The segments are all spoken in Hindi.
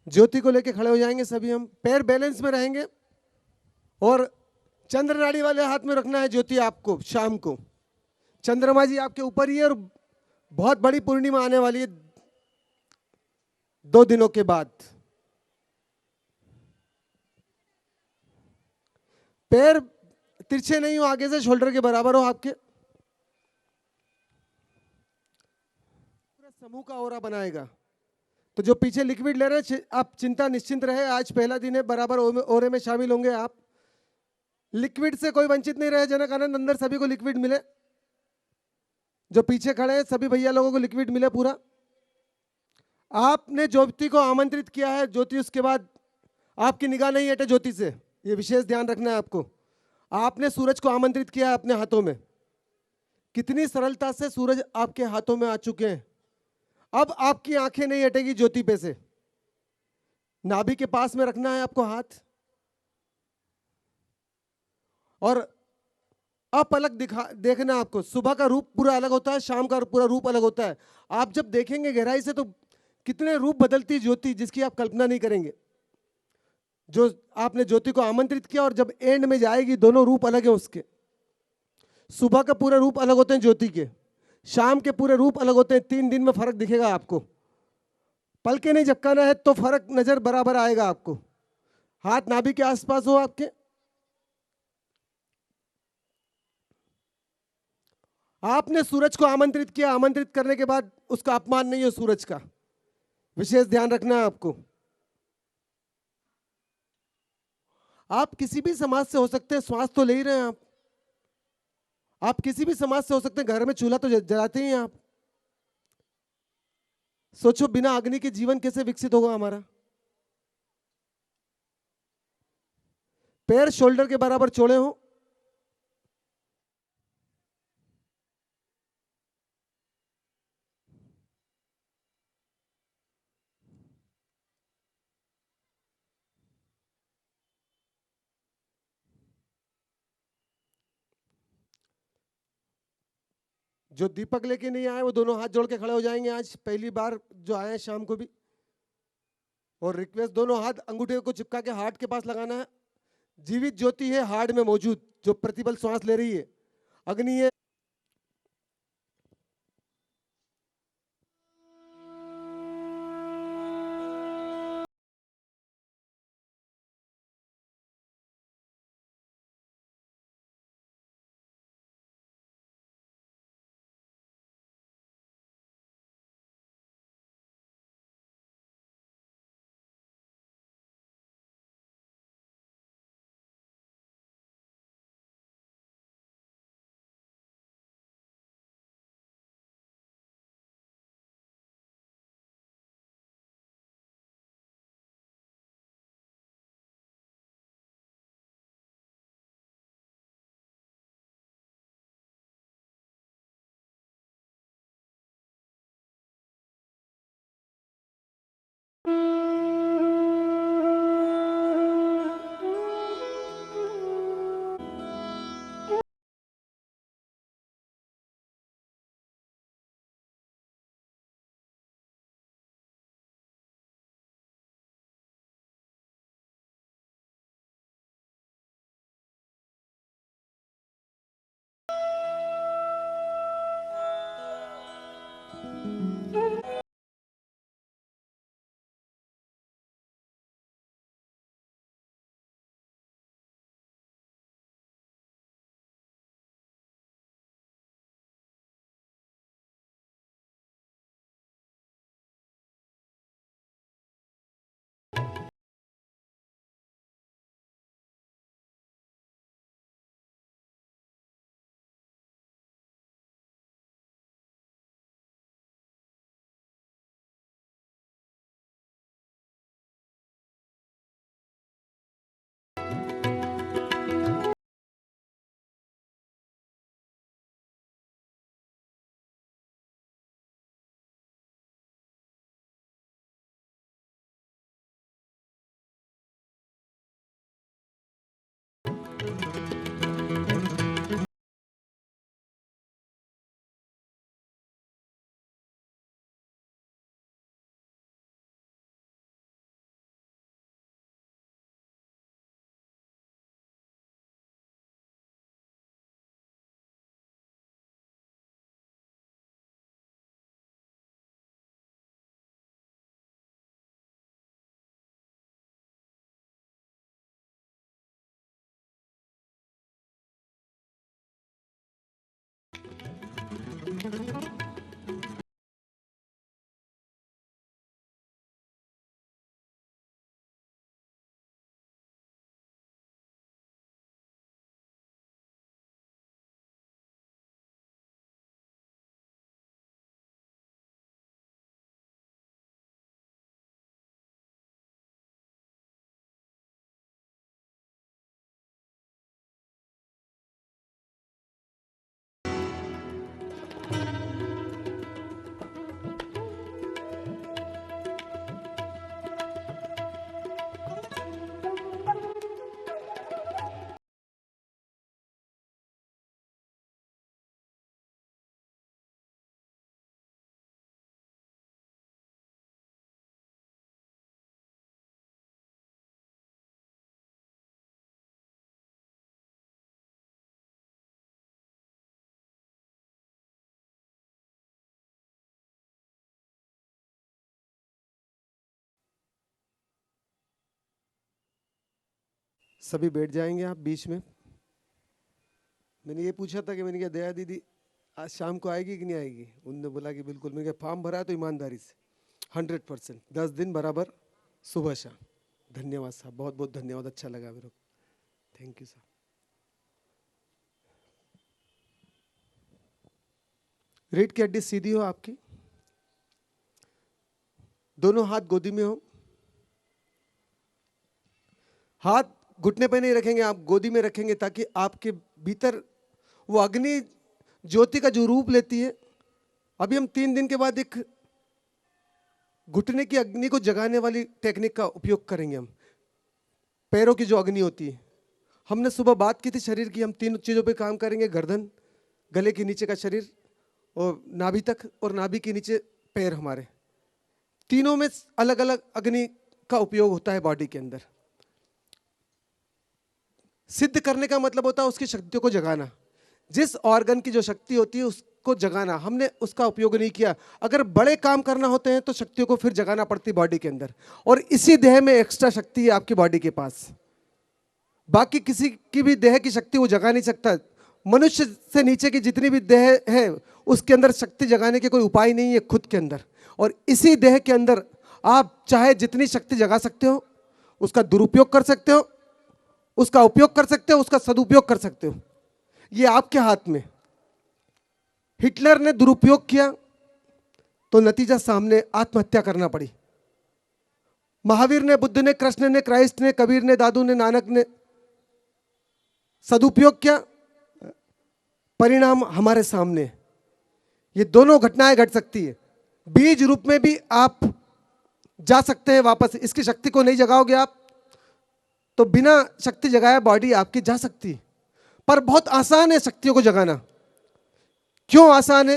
ज्योति को लेके खड़े हो जाएंगे सभी हम, पैर बैलेंस में रहेंगे और चंद्र नाड़ी वाले हाथ में रखना है ज्योति आपको। शाम को चंद्रमा जी आपके ऊपर ही है और बहुत बड़ी पूर्णिमा आने वाली है 2 दिनों के बाद। पैर तिरछे नहीं हो, आगे से शोल्डर के बराबर हो आपके। पूरा समूह का ऑरा बनाएगा। तो जो पीछे लिक्विड ले रहे हैं आप चिंता निश्चिंत रहे, आज पहला दिन है, बराबर ओरे में शामिल होंगे आप। लिक्विड से कोई वंचित नहीं रहे, जनक आनंद अंदर सभी को लिक्विड मिले। जो पीछे खड़े हैं सभी भैया लोगों को लिक्विड मिले पूरा। आपने ज्योति को आमंत्रित किया है, ज्योति उसके बाद आपकी निगाह नहीं हटे ज्योति से, ये विशेष ध्यान रखना है आपको। आपने सूरज को आमंत्रित किया है अपने हाथों में, कितनी सरलता से सूरज आपके हाथों में आ चुके हैं। अब आपकी आंखें नहीं हटेगी ज्योति पे से, नाभि के पास में रखना है आपको हाथ और अपलक दिखा देखना आपको। सुबह का रूप पूरा अलग होता है, शाम का पूरा रूप अलग होता है। आप जब देखेंगे गहराई से तो कितने रूप बदलती ज्योति जिसकी आप कल्पना नहीं करेंगे। जो आपने ज्योति को आमंत्रित किया और जब एंड में जाएगी दोनों रूप अलग है उसके। सुबह का पूरा रूप अलग होते हैं ज्योति के, शाम के पूरे रूप अलग होते हैं। 3 दिन में फर्क दिखेगा आपको। पलके नहीं झपकाना है तो फर्क नजर बराबर आएगा आपको। हाथ नाभि के आसपास हो आपके। आपने सूरज को आमंत्रित किया, आमंत्रित करने के बाद उसका अपमान नहीं हो सूरज का, विशेष ध्यान रखना है आपको। आप किसी भी समाज से हो सकते हैं, श्वास तो ले ही रहे हैं आप किसी भी समाज से हो सकते हैं, घर में चूल्हा तो जलाते ही हैं आप। सोचो बिना अग्नि के जीवन कैसे विकसित होगा हमारा। पैर शोल्डर के बराबर चौड़े हो। जो दीपक लेके नहीं आए वो दोनों हाथ जोड़ के खड़े हो जाएंगे, आज पहली बार जो आए हैं शाम को भी। और रिक्वेस्ट, दोनों हाथ अंगूठे को चिपका के हार्ट के पास लगाना है। जीवित ज्योति है हार्ट में मौजूद, जो प्रतिबल श्वास ले रही है, अग्नि है। सभी बैठ जाएंगे आप बीच में। मैंने ये पूछा था कि मैंने कहा दया दीदी आज शाम को आएगी कि नहीं आएगी, उन्होंने बोला कि बिल्कुल। मैंने कहा फॉर्म भरा है तो ईमानदारी से 100%, 10 दिन बराबर सुबह शाम। धन्यवाद साहब, बहुत बहुत धन्यवाद, अच्छा लगा मेरे को, थैंक यू साहब। रीढ़ की हड्डी सीधी हो आपकी, दोनों हाथ गोदी में हो, हाथ घुटने पे नहीं रखेंगे, आप गोदी में रखेंगे ताकि आपके भीतर वो अग्नि ज्योति का जो रूप लेती है। अभी हम 3 दिन के बाद एक घुटने की अग्नि को जगाने वाली टेक्निक का उपयोग करेंगे। हम पैरों की जो अग्नि होती है, हमने सुबह बात की थी शरीर की, हम 3 चीजों पे काम करेंगे, गर्दन, गले के नीचे का शरीर और नाभि तक, और नाभि के नीचे पैर हमारे, तीनों में अलग अलग अग्नि का उपयोग होता है बॉडी के अंदर। सिद्ध करने का मतलब होता है उसकी शक्तियों को जगाना, जिस ऑर्गन की जो शक्ति होती है उसको जगाना। हमने उसका उपयोग नहीं किया। अगर बड़े काम करना होते हैं तो शक्तियों को फिर जगाना पड़ती है बॉडी के अंदर, और इसी देह में एक्स्ट्रा शक्ति है आपकी बॉडी के पास। बाकी किसी की भी देह की शक्ति वो जगा नहीं सकता। मनुष्य से नीचे की जितनी भी देह है उसके अंदर शक्ति जगाने के कोई उपाय नहीं है खुद के अंदर, और इसी देह के अंदर आप चाहे जितनी शक्ति जगा सकते हो, उसका दुरुपयोग कर सकते हो, उसका उपयोग कर सकते हो, उसका सदुपयोग कर सकते हो, ये आपके हाथ में। हिटलर ने दुरुपयोग किया तो नतीजा सामने, आत्महत्या करना पड़ी। महावीर ने, बुद्ध ने, कृष्ण ने, क्राइस्ट ने, कबीर ने, दादू ने, नानक ने सदुपयोग किया, परिणाम हमारे सामने। ये दोनों घटनाएं घट सकती है। बीज रूप में भी आप जा सकते हैं वापस, इसकी शक्ति को नहीं जगाओगे आप तो बिना शक्ति जगाए बॉडी आपकी जा सकती है। पर बहुत आसान है शक्तियों को जगाना। क्यों आसान है?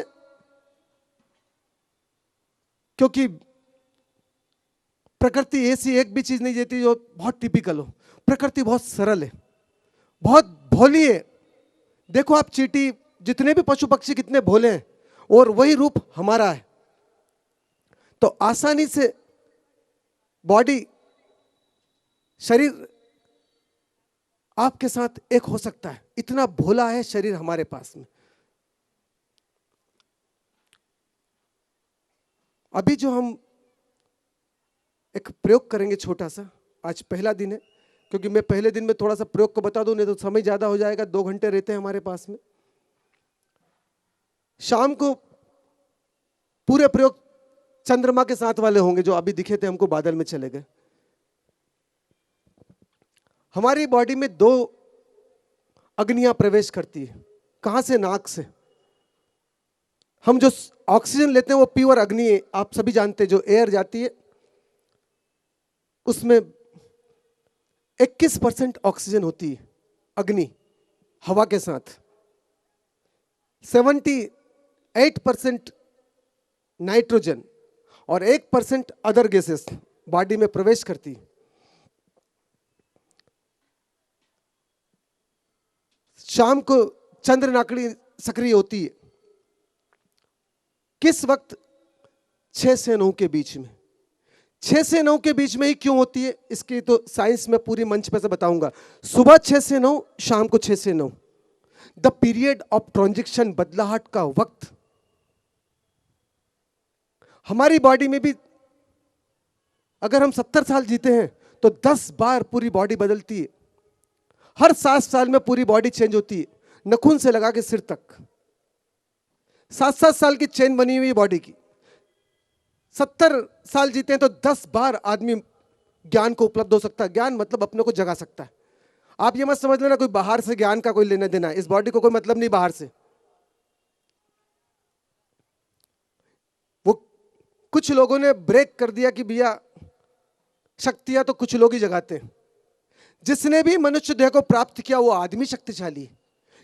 क्योंकि प्रकृति ऐसी एक भी चीज नहीं देती जो बहुत टिपिकल हो। प्रकृति बहुत सरल है, बहुत भोली है। देखो आप चींटी, जितने भी पशु पक्षी कितने भोले हैं, और वही रूप हमारा है। तो आसानी से बॉडी, शरीर आपके साथ एक हो सकता है, इतना भोला है शरीर हमारे पास में। अभी जो हम एक प्रयोग करेंगे छोटा सा, आज पहला दिन है, क्योंकि मैं पहले दिन में थोड़ा सा प्रयोग को बता दूं, नहीं तो समय ज्यादा हो जाएगा। 2 घंटे रहते हैं हमारे पास में। शाम को पूरे प्रयोग चंद्रमा के साथ वाले होंगे, जो अभी दिखे थे हमको बादल में चले गए। हमारी बॉडी में 2 अग्नियां प्रवेश करती है। कहां से? नाक से। हम जो ऑक्सीजन लेते हैं वो प्योर अग्नि है, आप सभी जानते हैं। जो एयर जाती है उसमें 21% ऑक्सीजन होती है, अग्नि हवा के साथ। 78% नाइट्रोजन और 1% अदर गैसेस बॉडी में प्रवेश करती है। शाम को चंद्र नाकड़ी सक्रिय होती है। किस वक्त? 6 से 9 के बीच में। 6 से 9 के बीच में ही क्यों होती है, इसकी तो साइंस में पूरी मंच पे से बताऊंगा। सुबह 6 से 9, शाम को 6 से 9, द पीरियड ऑफ ट्रांजिशन, बदलाहट का वक्त। हमारी बॉडी में भी अगर हम 70 साल जीते हैं तो 10 बार पूरी बॉडी बदलती है। हर 7 साल में पूरी बॉडी चेंज होती है, नखून से लगा के सिर तक। 7-7 साल की चेन बनी हुई बॉडी की। 70 साल जीते हैं तो 10 बार आदमी ज्ञान को उपलब्ध हो सकता है। ज्ञान मतलब अपने को जगा सकता है। आप ये मत समझ लेना कोई बाहर से ज्ञान का कोई लेना देना है। इस बॉडी को कोई मतलब नहीं बाहर से। वो कुछ लोगों ने ब्रेक कर दिया कि भैया शक्तियां तो कुछ लोग ही जगाते हैं। जिसने भी मनुष्य देह को प्राप्त किया वो आदमी शक्तिशाली है।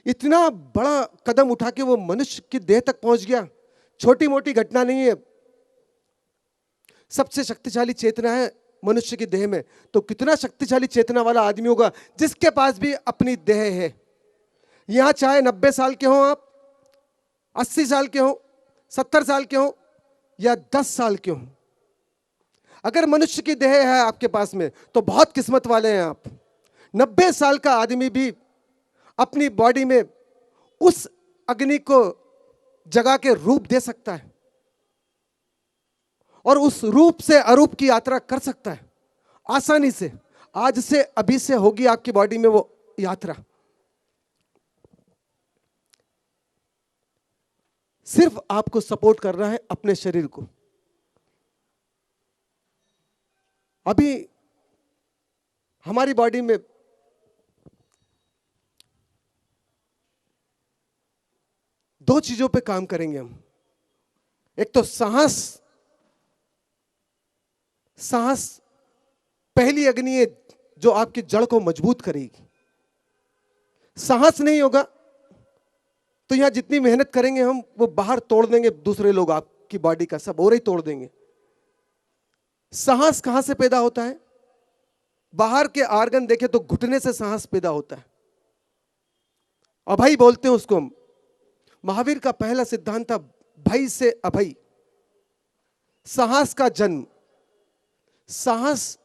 इतना बड़ा कदम उठा के वो मनुष्य की देह तक पहुंच गया, छोटी मोटी घटना नहीं है। सबसे शक्तिशाली चेतना है मनुष्य की देह में। तो कितना शक्तिशाली चेतना वाला आदमी होगा जिसके पास भी अपनी देह है। यहां चाहे 90 साल के हो आप, 80 साल के हो, 70 साल के हो या 10 साल के हो, अगर मनुष्य की देह है आपके पास में तो बहुत किस्मत वाले हैं आप। 90 साल का आदमी भी अपनी बॉडी में उस अग्नि को जगा के रूप दे सकता है और उस रूप से अरूप की यात्रा कर सकता है आसानी से। आज से अभी से होगी आपकी बॉडी में वो यात्रा। सिर्फ आपको सपोर्ट करना है अपने शरीर को। अभी हमारी बॉडी में दो चीजों पे काम करेंगे हम। एक तो सांस। सांस पहली अग्नि है जो आपकी जड़ को मजबूत करेगी। सांस नहीं होगा तो यहां जितनी मेहनत करेंगे हम वो बाहर तोड़ देंगे, दूसरे लोग आपकी बॉडी का सब और ही तोड़ देंगे। सांस कहां से पैदा होता है? बाहर के आर्गन देखे तो घुटने से सांस पैदा होता है। अभय बोलते हैं उसको हम। महावीर का पहला सिद्धांत था भय से अभय। सांस का जन्म, सांस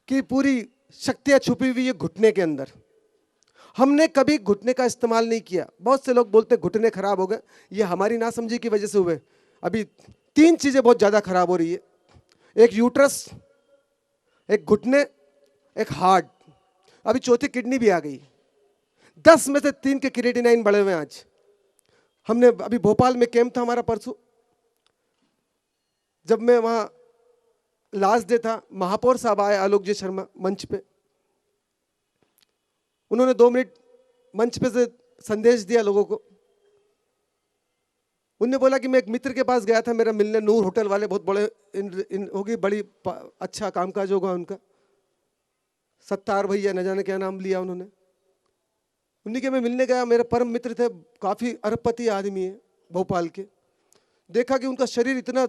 की पूरी शक्तियां छुपी हुई है घुटने के अंदर। हमने कभी घुटने का इस्तेमाल नहीं किया। बहुत से लोग बोलते घुटने खराब हो गए, ये हमारी नासमझी की वजह से हुए। अभी 3 चीजें बहुत ज्यादा खराब हो रही है, एक यूट्रस, एक घुटने, एक हार्ट, अभी चौथी किडनी भी आ गई। 10 में से 3 के क्रिएटिनाइन बढ़े हुए हैं आज। हमने अभी भोपाल में कैंप था हमारा परसों, जब मैं वहां लास्ट डे था, महापौर साहब आए आलोक जी शर्मा मंच पे। उन्होंने 2 मिनट मंच पे से संदेश दिया लोगों को। उन्होंने बोला कि मैं एक मित्र के पास गया था मेरा मिलने, नूर होटल वाले, बहुत बड़े होगी, बड़ी अच्छा कामकाज होगा उनका, सत्तार भैया न जाने क्या नाम लिया उन्होंने। उन्हीं के मैं मिलने गया, मेरे परम मित्र थे, काफी अरबपति आदमी है भोपाल के। देखा कि उनका शरीर इतना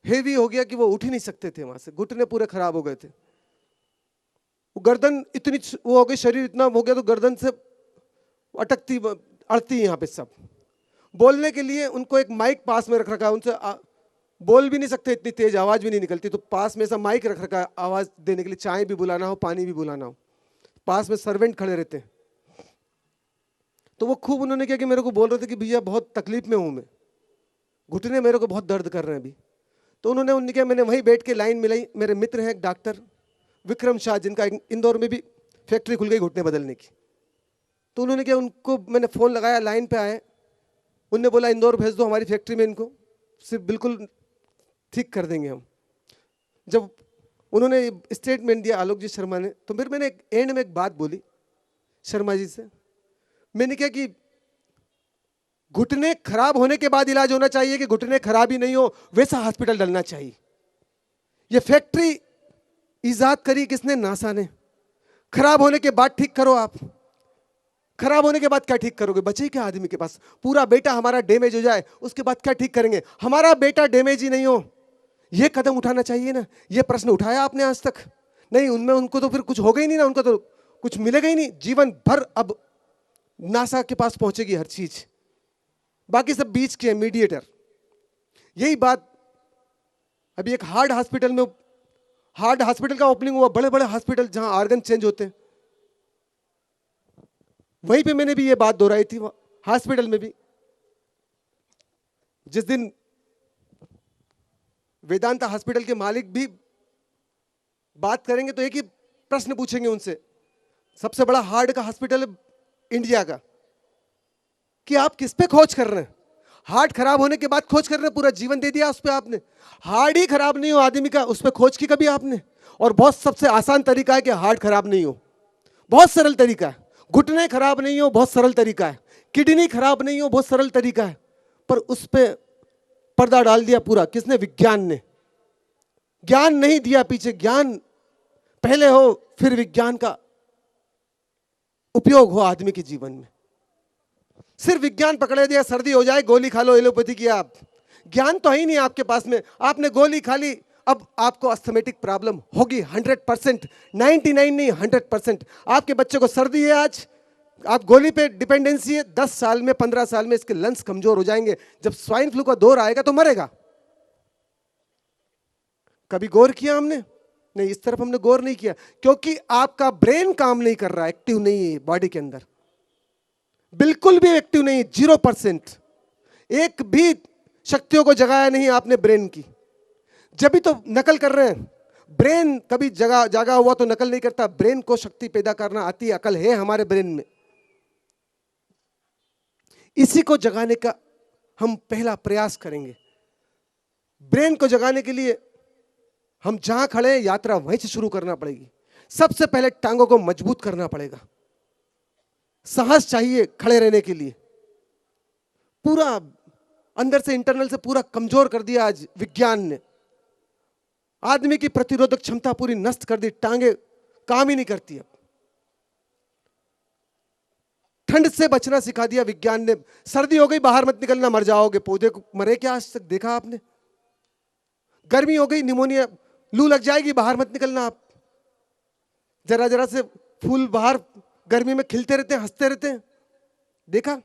हेवी हो गया कि वो उठ ही नहीं सकते थे वहां से, घुटने पूरे खराब हो गए थे। वो गर्दन इतनी वो हो गई, शरीर इतना हो गया तो गर्दन से अटकती अड़ती यहाँ पे सब। बोलने के लिए उनको एक माइक पास में रख रखा है, उनसे बोल भी नहीं सकते, इतनी तेज आवाज भी नहीं निकलती, तो पास में ऐसा माइक रख रखा है आवाज देने के लिए। चाय भी बुलाना हो, पानी भी बुलाना हो, पास में सर्वेंट खड़े रहते हैं। तो वो खूब उन्होंने किया कि मेरे को बोल रहे थे कि भैया बहुत तकलीफ में हूं मैं, घुटने मेरे को बहुत दर्द कर रहे हैं अभी। तो उन्होंने क्या, मैंने वहीं बैठ के लाइन मिलाई। मेरे मित्र हैं एक डॉक्टर विक्रम शाह, जिनका इंदौर में भी फैक्ट्री खुल गई घुटने बदलने की। तो उन्होंने क्या, उनको मैंने फ़ोन लगाया, लाइन पे आए। उनने बोला इंदौर भेज दो हमारी फैक्ट्री में इनको, सिर्फ बिल्कुल ठीक कर देंगे हम। जब उन्होंने स्टेटमेंट दिया आलोक जी शर्मा ने, तो फिर मैंने एंड में एक बात बोली शर्मा जी से। मैंने क्या कि घुटने खराब होने के बाद इलाज होना चाहिए कि घुटने खराब ही नहीं हो वैसा हॉस्पिटल डलना चाहिए। ये फैक्ट्री इजाद करी किसने? नासा ने। खराब होने के बाद ठीक करो आप। खराब होने के बाद क्या ठीक करोगे? बचे क्या आदमी के पास? पूरा बेटा हमारा डैमेज हो जाए उसके बाद क्या ठीक करेंगे? हमारा बेटा डैमेज ही नहीं हो, ये कदम उठाना चाहिए ना। ये प्रश्न उठाया आपने आज तक? नहीं, उनमें उनको तो फिर कुछ होगा ही नहीं ना, उनको तो कुछ मिलेगा ही नहीं जीवन भर। अब नासा के पास पहुंचेगी हर चीज, बाकी सब बीच के मीडिएटर। यही बात अभी एक हार्ट हॉस्पिटल में, हार्ट हॉस्पिटल का ओपनिंग हुआ, बड़े बड़े हॉस्पिटल जहां ऑर्गन चेंज होते हैं, वहीं पे मैंने भी ये बात दोहराई थी हॉस्पिटल में भी। जिस दिन वेदांता हॉस्पिटल के मालिक भी बात करेंगे तो एक ही प्रश्न पूछेंगे उनसे, सबसे बड़ा हार्ट का हॉस्पिटल इंडिया का, कि आप किस पे खोज कर रहे हैं? हार्ट खराब होने के बाद खोज कर रहे हैं, पूरा जीवन दे दिया उस पे आपने। हार्ट ही खराब नहीं हो आदमी का, उस पे खोज की कभी आपने? और बहुत सबसे आसान तरीका है कि हार्ट खराब नहीं हो, बहुत सरल तरीका है। घुटने खराब नहीं हो, बहुत सरल तरीका है। किडनी खराब नहीं हो, बहुत सरल तरीका है। पर उस पे पर्दा डाल दिया पूरा किसने? विज्ञान ने। ज्ञान नहीं दिया पीछे, ज्ञान पहले हो फिर विज्ञान का उपयोग हो आदमी के जीवन में। सिर्फ विज्ञान पकड़े दिया, सर्दी हो जाए गोली खा लो एलोपैथी की आप। ज्ञान तो है ही नहीं आपके पास में, आपने गोली खा ली, अब आपको अस्थमेटिक प्रॉब्लम होगी 100%, 99 नहीं 100%। आपके बच्चे को सर्दी है आज, आप गोली पे डिपेंडेंसी है, 10 साल में 15 साल में इसके लंग्स कमजोर हो जाएंगे। जब स्वाइन फ्लू का दौर आएगा तो मरेगा। कभी गौर किया हमने? नहीं, इस तरफ हमने गौर नहीं किया, क्योंकि आपका ब्रेन काम नहीं कर रहा, एक्टिव नहीं है बॉडी के अंदर, बिल्कुल भी एक्टिव नहीं, 0%। एक भी शक्तियों को जगाया नहीं आपने ब्रेन की, जब भी तो नकल कर रहे हैं। ब्रेन कभी जागा हुआ तो नकल नहीं करता, ब्रेन को शक्ति पैदा करना आती है, अकल है हमारे ब्रेन में। इसी को जगाने का हम पहला प्रयास करेंगे। ब्रेन को जगाने के लिए हम जहां खड़े हैं, यात्रा वहीं से शुरू करना पड़ेगी। सबसे पहले टांगों को मजबूत करना पड़ेगा, साहस चाहिए खड़े रहने के लिए। पूरा अंदर से, इंटरनल से पूरा कमजोर कर दिया आज विज्ञान ने। आदमी की प्रतिरोधक क्षमता पूरी नष्ट कर दी, टांगे काम ही नहीं करती अब। ठंड से बचना सिखा दिया विज्ञान ने। सर्दी हो गई, बाहर मत निकलना, मर जाओगे। पौधे को मरे क्या आज तक देखा आपने? गर्मी हो गई, निमोनिया, लू लग जाएगी, बाहर मत निकलना आप। जरा जरा से फूल बाहर गर्मी में खिलते रहते हैं, हंसते रहते हैं, देखा?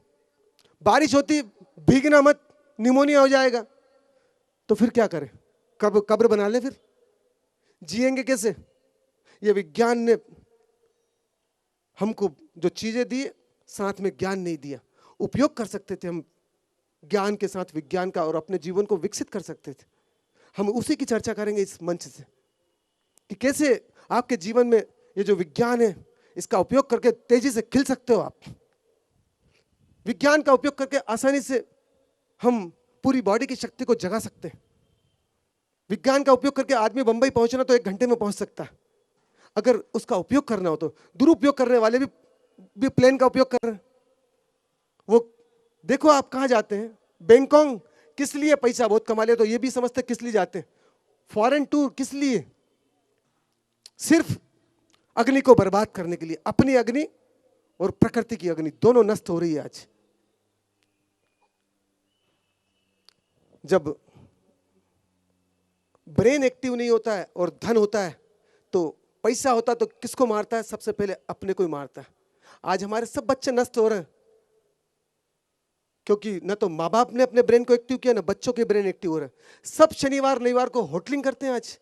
बारिश होती, भीगना मत, निमोनिया हो जाएगा। तो फिर क्या करें? कब्र बना ले, फिर जिएंगे कैसे? ये विज्ञान ने हमको जो चीजें दी, साथ में ज्ञान नहीं दिया। उपयोग कर सकते थे हम ज्ञान के साथ विज्ञान का, और अपने जीवन को विकसित कर सकते थे। हम उसी की चर्चा करेंगे इस मंच से, कि कैसे आपके जीवन में ये जो विज्ञान है, इसका उपयोग करके तेजी से खिल सकते हो आप। विज्ञान का उपयोग करके आसानी से हम पूरी बॉडी की शक्ति को जगा सकते हैं। विज्ञान का उपयोग करके आदमी बंबई पहुंचना तो 1 घंटे में पहुंच सकता है, अगर उसका उपयोग करना हो तो। दुरुपयोग करने वाले भी प्लेन का उपयोग कर रहे हैं। वो देखो आप कहां जाते हैं, बैंकॉक किस लिए? पैसा बहुत कमा लिया तो ये भी समझते किस लिए जाते हैं। फॉरेन टूर किस लिए? सिर्फ अग्नि को बर्बाद करने के लिए। अपनी अग्नि और प्रकृति की अग्नि दोनों नष्ट हो रही है आज। जब ब्रेन एक्टिव नहीं होता है और धन होता है, तो पैसा होता है, तो किसको मारता है? सबसे पहले अपने को ही मारता है। आज हमारे सब बच्चे नष्ट हो रहे हैं, क्योंकि न तो माँ बाप ने अपने ब्रेन को एक्टिव किया, न बच्चों के ब्रेन एक्टिव हो रहे हैं। सब शनिवार रविवार को होटलिंग करते हैं आज।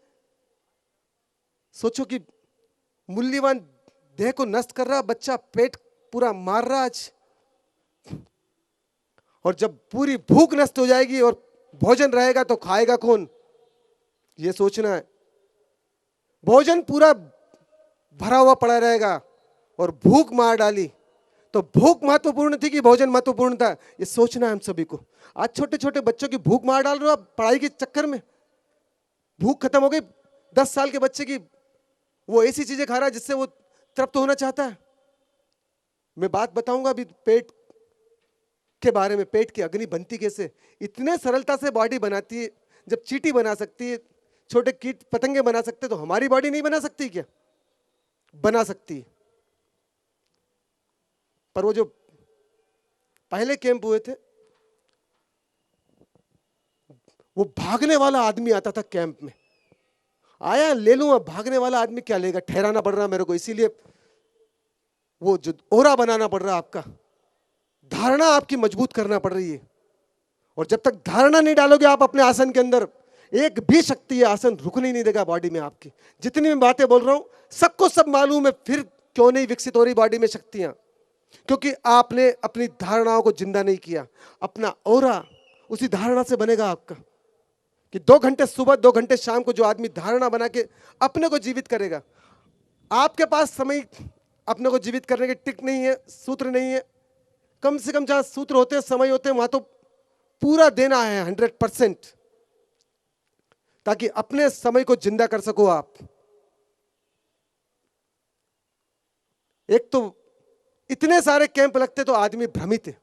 सोचो कि मूल्यवान देह को नष्ट कर रहा बच्चा, पेट पूरा मार रहा आज। और जब पूरी भूख नष्ट हो जाएगी और भोजन रहेगा तो खाएगा कौन? ये सोचना है। भोजन पूरा भरा हुआ पड़ा रहेगा और भूख मार डाली, तो भूख महत्वपूर्ण थी कि भोजन महत्वपूर्ण था? ये सोचना है हम सभी को। आज छोटे छोटे बच्चों की भूख मार डाल रहे हो आप पढ़ाई के चक्कर में। भूख खत्म हो गई 10 साल के बच्चे की, वो ऐसी चीजें खा रहा है जिससे वो तृप्त होना चाहता है। मैं बात बताऊंगा अभी पेट के बारे में। पेट की अग्नि बनती कैसे? इतने सरलता से बॉडी बनाती है। जब चींटी बना सकती है, छोटे कीट पतंगे बना सकते, तो हमारी बॉडी नहीं बना सकती क्या? बना सकती है। पर वो जो पहले कैंप हुए थे, वो भागने वाला आदमी आता था कैंप में। आया ले लूं, अब भागने वाला आदमी क्या लेगा? ठहराना पड़ रहा मेरे को, इसीलिए वो जो ओरा बनाना पड़ रहा, आपका धारणा आपकी मजबूत करना पड़ रही है। और जब तक धारणा नहीं डालोगे आप अपने आसन के अंदर, एक भी शक्ति है आसन रुकने नहीं देगा बॉडी में आपकी। जितनी मैं बातें बोल रहा हूं सबको सब मालूम है, फिर क्यों नहीं विकसित हो रही बॉडी में शक्तियां? क्योंकि आपने अपनी धारणाओं को जिंदा नहीं किया। अपना ओरा उसी धारणा से बनेगा आपका, कि 2 घंटे सुबह 2 घंटे शाम को जो आदमी धारणा बना के अपने को जीवित करेगा। आपके पास समय अपने को जीवित करने के टिक नहीं है, सूत्र नहीं है। कम से कम जहां सूत्र होते हैं, समय होते हैं, वहां तो पूरा देना है 100%, ताकि अपने समय को जिंदा कर सको आप। एक तो इतने सारे कैंप लगते तो आदमी भ्रमित है,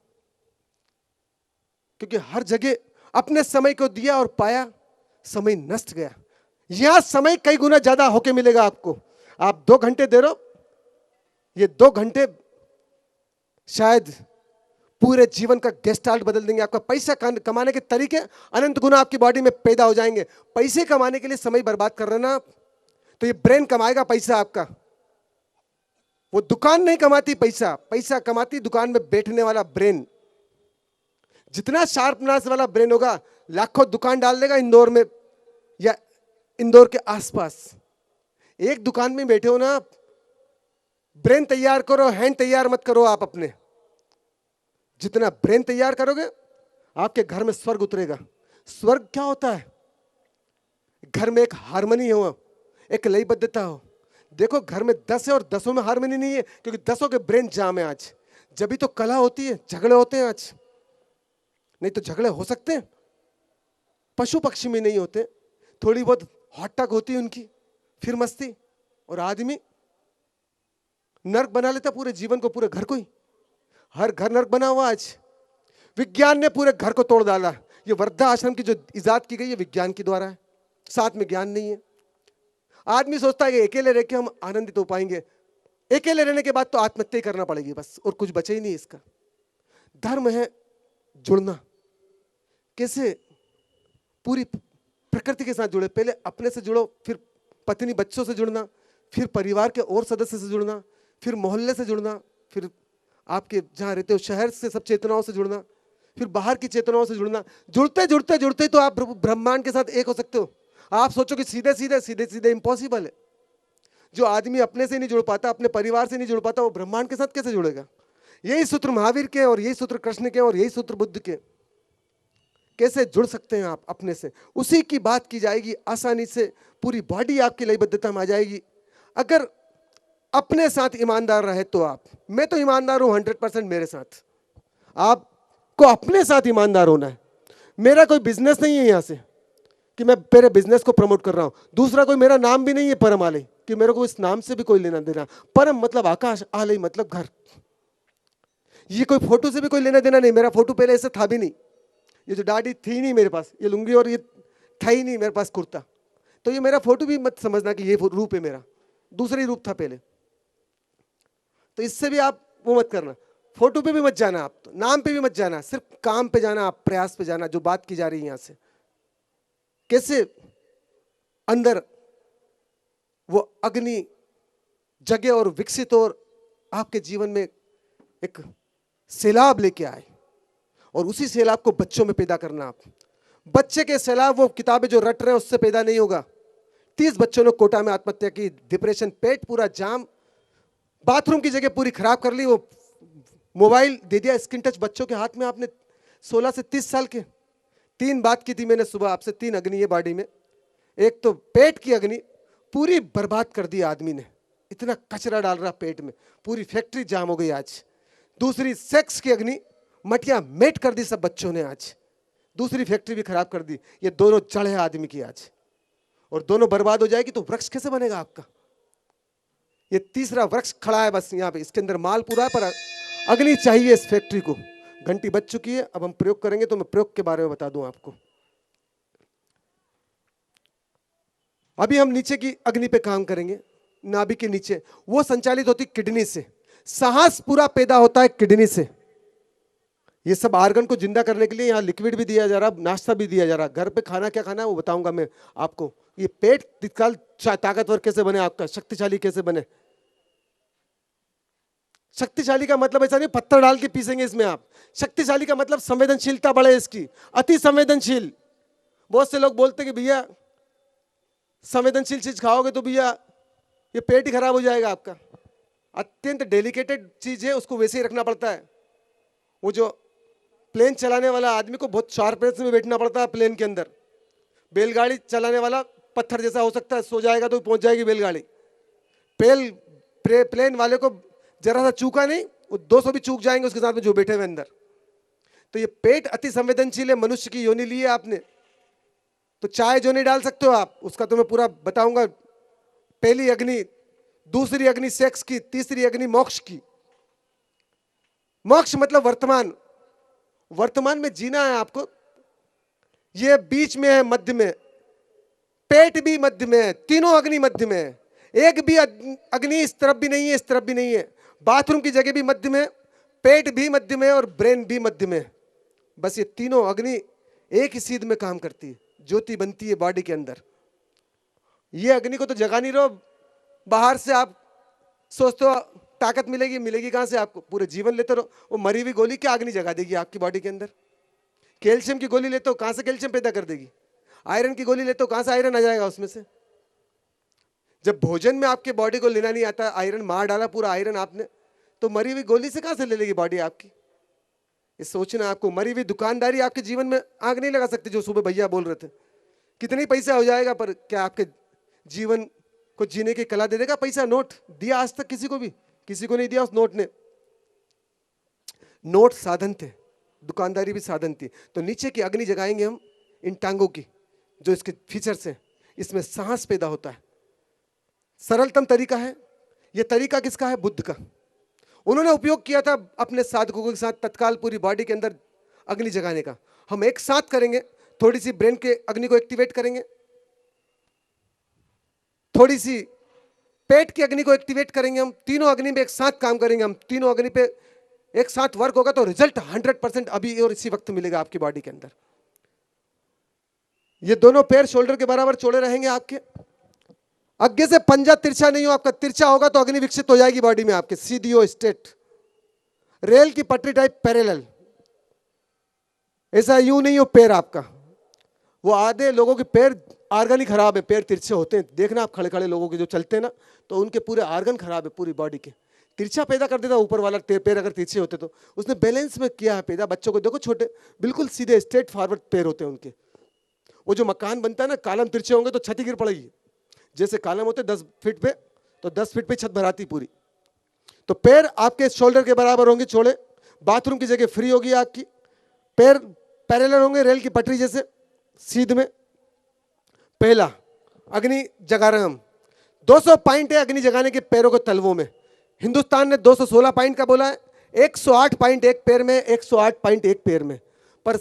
क्योंकि हर जगह अपने समय को दिया और पाया समय नष्ट गया। यहां समय कई गुना ज्यादा होके मिलेगा आपको। आप 2 घंटे दे रहे हो, ये 2 घंटे शायद पूरे जीवन का गेस्टाल्ट बदल देंगे। आपका पैसा कमाने के तरीके अनंत गुना आपकी बॉडी में पैदा हो जाएंगे। पैसे कमाने के लिए समय बर्बाद कर रहे ना आप, तो ये ब्रेन कमाएगा पैसा आपका। वो दुकान नहीं कमाती पैसा, पैसा कमाती दुकान में बैठने वाला ब्रेन। जितना शार्पनेस वाला ब्रेन होगा, लाखों दुकान डाल देगा इंदौर में या इंदौर के आसपास। एक दुकान में बैठे हो ना आप, ब्रेन तैयार करो, हैंड तैयार मत करो आप अपने। जितना ब्रेन तैयार करोगे आपके घर में स्वर्ग उतरेगा। स्वर्ग क्या होता है? घर में एक हार्मनी हो, एक लयबद्धता हो। देखो घर में 10 है और 10 में हार्मनी नहीं है, क्योंकि 10 के ब्रेन जाम है आज। जब भी तो कला होती है, झगड़े होते हैं आज। नहीं तो झगड़े हो सकते हैं, पशु पक्षी में नहीं होते। थोड़ी बहुत हॉटटक होती है उनकी, फिर मस्ती। और आदमी नर्क बना लेता पूरे जीवन को, पूरे घर को ही। हर घर नर्क बना हुआ आज। विज्ञान ने पूरे घर को तोड़ डाला। ये वृद्धा आश्रम की जो इजाद की गई है विज्ञान के द्वारा है, साथ में ज्ञान नहीं है। आदमी सोचता है कि अकेले रह के हम आनंदित हो पाएंगे। अकेले रहने के बाद तो आत्महत्या ही करना पड़ेगी बस, और कुछ बचे ही नहीं इसका। धर्म है जुड़ना। कैसे? पूरी प्रकृति के साथ जुड़े। पहले अपने से जुड़ो, फिर पत्नी बच्चों से जुड़ना, फिर परिवार के और सदस्य से जुड़ना, फिर मोहल्ले से जुड़ना, फिर आपके जहां रहते हो शहर से सब चेतनाओं से जुड़ना, फिर बाहर की चेतनाओं से जुड़ना। जुड़ते जुड़ते जुड़ते तो आप ब्रह्मांड के साथ एक हो सकते हो। आप सोचो कि सीधे सीधे सीधे सीधे इम्पॉसिबल है। जो आदमी अपने से नहीं जुड़ पाता, अपने परिवार से नहीं जुड़ पाता, वो ब्रह्मांड के साथ कैसे जुड़ेगा? यही सूत्र महावीर के, और यही सूत्र कृष्ण के, और यही सूत्र बुद्ध के। कैसे जुड़ सकते हैं आप अपने से? उसी की बात की जाएगी। आसानी से पूरी बॉडी आपकी लयबद्धता में आ जाएगी अगर अपने साथ ईमानदार रहे तो आप। मैं तो ईमानदार हूं 100% मेरे साथ। आपको अपने साथ ईमानदार होना है। मेरा कोई बिजनेस नहीं है यहां से कि मैं मेरे बिजनेस को प्रमोट कर रहा हूं। दूसरा कोई मेरा नाम भी नहीं है परम आलय, कि मेरे को इस नाम से भी कोई लेना देना। परम मतलब आकाश, आलय मतलब घर। ये कोई फोटो से भी कोई लेना देना नहीं। मेरा फोटो पहले ऐसे था भी नहीं। ये जो दाढ़ी थी नहीं मेरे पास, ये लुंगी, और ये था ही नहीं मेरे पास कुर्ता। तो ये मेरा फोटो भी मत समझना कि ये रूप है मेरा, दूसरा ही रूप था पहले। तो इससे भी आप वो मत करना। फोटो पे भी मत जाना आप, तो नाम पे भी मत जाना, सिर्फ काम पे जाना, आप प्रयास पे जाना। जो बात की जा रही है यहां से, कैसे अंदर वो अग्नि जगे और विकसित और आपके जीवन में एक सैलाब लेके आए, और उसी सैलाब को बच्चों में पैदा करना। आप बच्चे के सैलाब वो किताबें जो रट रहे हैं उससे पैदा नहीं होगा। 30 बच्चों ने कोटा में आत्महत्या की, डिप्रेशन, पेट पूरा जाम, बाथरूम की जगह पूरी खराब कर ली। वो मोबाइल दे दिया स्क्रीन टच बच्चों के हाथ में आपने, 16 से 30 साल के। 3 बात की थी मैंने सुबह आपसे, 3 अग्नि है बॉडी में। एक तो पेट की अग्नि पूरी बर्बाद कर दी आदमी ने, इतना कचरा डाल रहा पेट में, पूरी फैक्ट्री जाम हो गई आज। दूसरी सेक्स की अग्नि, मटिया मेट कर दी सब बच्चों ने आज, दूसरी फैक्ट्री भी खराब कर दी। ये दोनों जड़ है आदमी की आज, और दोनों बर्बाद हो जाएगी तो वृक्ष कैसे बनेगा आपका? ये तीसरा वृक्ष खड़ा है बस यहाँ पे, इसके अंदर माल पूरा है, पर अग्नि चाहिए इस फैक्ट्री को। घंटी बज चुकी है, अब हम प्रयोग करेंगे, तो मैं प्रयोग के बारे में बता दूं आपको। अभी हम नीचे की अग्नि पे काम करेंगे, नाभि के नीचे। वो संचालित होती किडनी से, सांस पूरा पैदा होता है किडनी से। ये सब आर्गन को जिंदा करने के लिए यहाँ लिक्विड भी दिया जा रहा, नाश्ता भी दिया जा रहा। घर पे खाना क्या खाना है वो बताऊंगा मैं आपको। ये पेट तत्काल ताकतवर कैसे बने, आपका शक्तिशाली कैसे बने। शक्तिशाली का मतलब ऐसा नहीं पत्थर डाल के पीसेंगे इसमें आप। शक्तिशाली का मतलब संवेदनशीलता बढ़े इसकी, अति संवेदनशील। बहुत से लोग बोलते कि भैया संवेदनशील चीज खाओगे तो भैया ये पेट ही खराब हो जाएगा आपका। अत्यंत डेलिकेटेड चीज है, उसको वैसे ही रखना पड़ता है। वो जो प्लेन चलाने वाला आदमी को बहुत शार्पनेस में बैठना पड़ता है प्लेन के अंदर। बैलगाड़ी चलाने वाला पत्थर जैसा हो सकता है, सो जाएगा तो पहुंच जाएगी बैलगाड़ी। प्लेन वाले को जरा सा चूका नहीं, वो 200 भी चूक जाएंगे उसके साथ में जो बैठे हुए अंदर। तो ये पेट अति संवेदनशील है। मनुष्य की योनि ली है आपने, तो चाय जो नहीं डाल सकते हो आप, उसका तो मैं पूरा बताऊंगा। पहली अग्नि, दूसरी अग्नि सेक्स की, तीसरी अग्नि मोक्ष की। मोक्ष मतलब वर्तमान, वर्तमान में जीना है आपको। ये बीच में है, मध्य में, पेट भी मध्य में है, तीनों अग्नि मध्य में है। एक भी अग्नि इस तरफ भी नहीं है, इस तरफ भी नहीं है। बाथरूम की जगह भी मध्य में, पेट भी मध्य में, और ब्रेन भी मध्य में। बस ये तीनों अग्नि एक ही सीध में काम करती है, ज्योति बनती है बॉडी के अंदर। ये अग्नि को तो जगा नहीं रहो बाहर से। आप सोचते हो ताकत मिलेगी, मिलेगी कहां से आपको? पूरे जीवन लेते रहो। वो मरी हुई गोली क्या अग्नि जगा देगी आपकी बॉडी के अंदर? कैल्शियम की गोली लेते हो, कहां से कैल्शियम पैदा कर देगी? आयरन की गोली लेते हो, कहां से आयरन आ जाएगा उसमें से? जब भोजन में आपके बॉडी को लेना नहीं आता, आयरन मार डाला पूरा आयरन आपने, तो मरी हुई गोली से कहां से ले लेगी बॉडी आपकी? ये सोचना आपको। मरी हुई दुकानदारी आपके जीवन में आग नहीं लगा सकती, जो सुबह भैया बोल रहे थे। कितने पैसा हो जाएगा, पर क्या आपके जीवन को जीने की कला दे देगा पैसा? नोट दिया आज तक किसी को भी? किसी को नहीं दिया उस नोट ने। नोट साधन थे, दुकानदारी भी साधन थी। तो नीचे की अग्नि जगाएंगे हम इन टांगों की, जो इसके फीचर्स हैं। इसमें सांस पैदा होता है। सरलतम तरीका है यह। तरीका किसका है? बुद्ध का। उन्होंने उपयोग किया था अपने साधकों के साथ तत्काल पूरी बॉडी के अंदर अग्नि जगाने का। हम एक साथ करेंगे, थोड़ी सी ब्रेन के अग्नि को एक्टिवेट करेंगे, थोड़ी सी पेट की अग्नि को एक्टिवेट करेंगे। हम तीनों अग्नि में एक साथ काम करेंगे। हम तीनों अग्नि पे एक साथ वर्क होगा तो रिजल्ट 100% अभी और इसी वक्त मिलेगा आपकी बॉडी के अंदर। ये दोनों पैर शोल्डर के बराबर चौड़े रहेंगे आपके। आगे से पंजा तिरछा नहीं हो आपका। तिरछा होगा तो अग्नि विकसित हो जाएगी बॉडी में आपके। सीधी हो, स्ट्रेट, रेल की पटरी टाइप पैरेलल। ऐसा यूं नहीं हो पैर आपका। वो आधे लोगों के पैर आर्गन ही खराब है, पैर तिरछे होते हैं। देखना आप खड़े खड़े लोगों के जो चलते हैं ना, तो उनके पूरे आर्गन खराब है पूरी बॉडी के। तिरछा पैदा कर देता ऊपर वाला। पैर अगर तिरछे होते तो उसने बैलेंस में किया है पैदा। बच्चों को देखो, छोटे बिल्कुल सीधे स्ट्रेट फॉरवर्ड पैर होते हैं उनके। वो जो मकान बनता है ना, कालम तिरछे होंगे तो छत ही गिर पड़ेगी। जैसे कालम होते 10 फीट पे, तो 10 फीट पे छत भराती पूरी। तो पैर आपके शोल्डर के बराबर होंगे चौड़े। बाथरूम की जगह फ्री होगी आपकी। पैर पैरेलल होंगे रेल की पटरी जैसे, सीध में। पहला अग्नि जगा रहे हम। 200 पॉइंट है अग्नि जगाने के पैरों के तलवों में। हिंदुस्तान ने 216 पॉइंट का बोला है। 108 पॉइंट एक पैर में, 108 पॉइंट एक पैर में, पर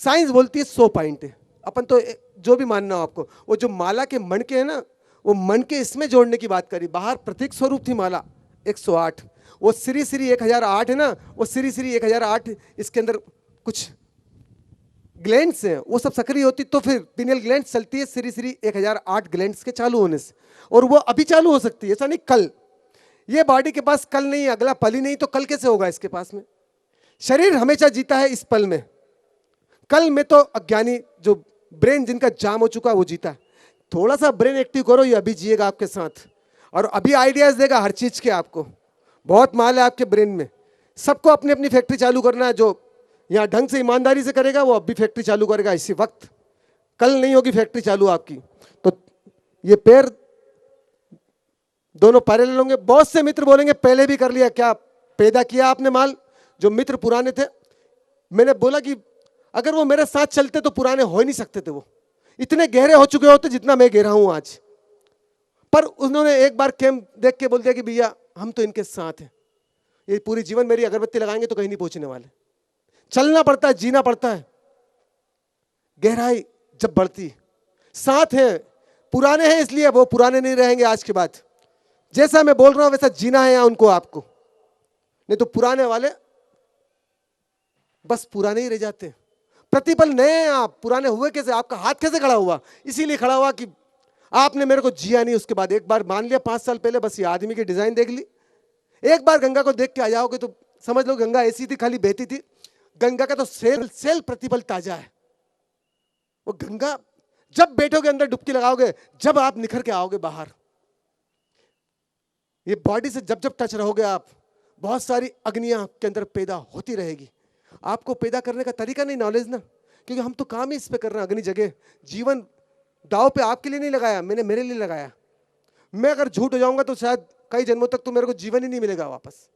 साइंस बोलती है 100 पॉइंट है। अपन तो जो भी मानना हो आपको। वो जो माला के मणके है ना, वो मणके इसमें जोड़ने की बात करी। बाहर प्रतीक स्वरूप थी माला 108। वो श्री श्री 1008 है ना, वो श्री श्री 1008 इसके अंदर कुछ ग्लैंड्स हैं, वो सब सक्रिय होती तो फिर पिनियल ग्लैंड्स चलती है श्री श्री 1008 ग्लैंड्स के चालू होने से। और वो अभी चालू हो सकती है, ऐसा नहीं कल। ये बॉडी के पास कल नहीं, अगला पल ही नहीं, तो कल कैसे होगा इसके पास में? शरीर हमेशा जीता है इस पल में। कल में तो अज्ञानी, जो ब्रेन जिनका जाम हो चुका है, वो जीता है। थोड़ा सा ब्रेन एक्टिव करो, ये अभी जिएगा आपके साथ और अभी आइडियाज देगा हर चीज के। आपको बहुत माल है आपके ब्रेन में। सबको अपनी अपनी फैक्ट्री चालू करना है। जो यहाँ ढंग से ईमानदारी से करेगा वो अभी फैक्ट्री चालू करेगा इसी वक्त। कल नहीं होगी फैक्ट्री चालू आपकी। तो ये पैर दोनों पैरेलल होंगे। बहुत से मित्र बोलेंगे पहले भी कर लिया, क्या पैदा किया आपने माल? जो मित्र पुराने थे, मैंने बोला कि अगर वो मेरे साथ चलते तो पुराने हो ही नहीं सकते थे। वो इतने गहरे हो चुके होते जितना मैं गहरा हूं आज। पर उन्होंने एक बार कैंप देख के बोल दिया कि भैया हम तो इनके साथ हैं। ये पूरी जीवन मेरी अगरबत्ती लगाएंगे तो कहीं नहीं पहुंचने वाले। चलना पड़ता है, जीना पड़ता है। गहराई जब बढ़ती, साथ है, पुराने हैं इसलिए वो पुराने नहीं रहेंगे आज के बाद। जैसा मैं बोल रहा हूं वैसा जीना है यहाँ उनको, आपको। नहीं तो पुराने वाले बस पुराने ही रह जाते हैं। प्रतिपल नए हैं आप। पुराने हुए कैसे? आपका हाथ कैसे खड़ा हुआ? इसीलिए खड़ा हुआ कि आपने मेरे को जिया नहीं। उसके बाद एक बार मान लिया 5 साल पहले, बस ये आदमी की डिजाइन देख ली। एक बार गंगा को देख के आ जाओगे तो समझ लो गंगा ऐसी थी, खाली बहती थी। गंगा का तो सेल प्रतिपल ताजा है। वो गंगा जब बैठोगे अंदर डुबकी लगाओगे, जब आप निखर के आओगे बाहर। ये बॉडी से जब जब टच रहोगे आप, बहुत सारी अग्नियां के अंदर पैदा होती रहेगी। आपको पैदा करने का तरीका नहीं, नॉलेज ना, क्योंकि हम तो काम ही इस पे कर रहे हैं। अग्नि जगह जीवन दाव पे आपके लिए नहीं लगाया, मैंने मेरे लिए लगाया। मैं अगर झूठ हो जाऊंगा तो शायद कई जन्मों तक तो मेरे को जीवन ही नहीं मिलेगा वापस।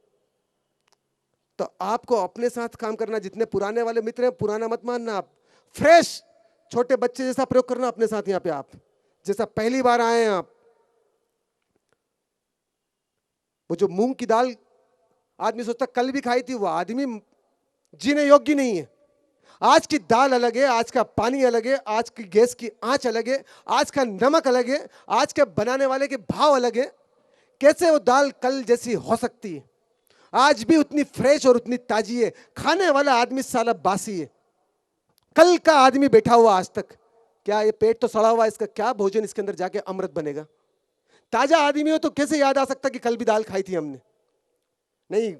तो आपको अपने साथ काम करना। जितने पुराने वाले मित्र हैं, पुराना मत मानना। आप फ्रेश छोटे बच्चे जैसा प्रयोग करना अपने साथ। यहाँ पे आप जैसा पहली बार आए हैं आप। वो जो मूंग की दाल आदमी सोचता कल भी खाई थी, वो आदमी जीने योग्य नहीं है। आज की दाल अलग है, आज का पानी अलग है, आज की गैस की आंच अलग है, आज का नमक अलग है, आज के बनाने वाले के भाव अलग है। कैसे वो दाल कल जैसी हो सकती है? आज भी उतनी फ्रेश और उतनी ताजी है। खाने वाला आदमी साला बासी है। कल का आदमी बैठा हुआ आज तक, क्या ये पेट तो सड़ा हुआ, इसका क्या भोजन इसके अंदर जाके अमृत बनेगा? ताजा आदमी हो तो कैसे याद आ सकता कि कल भी दाल खाई थी हमने? नहीं,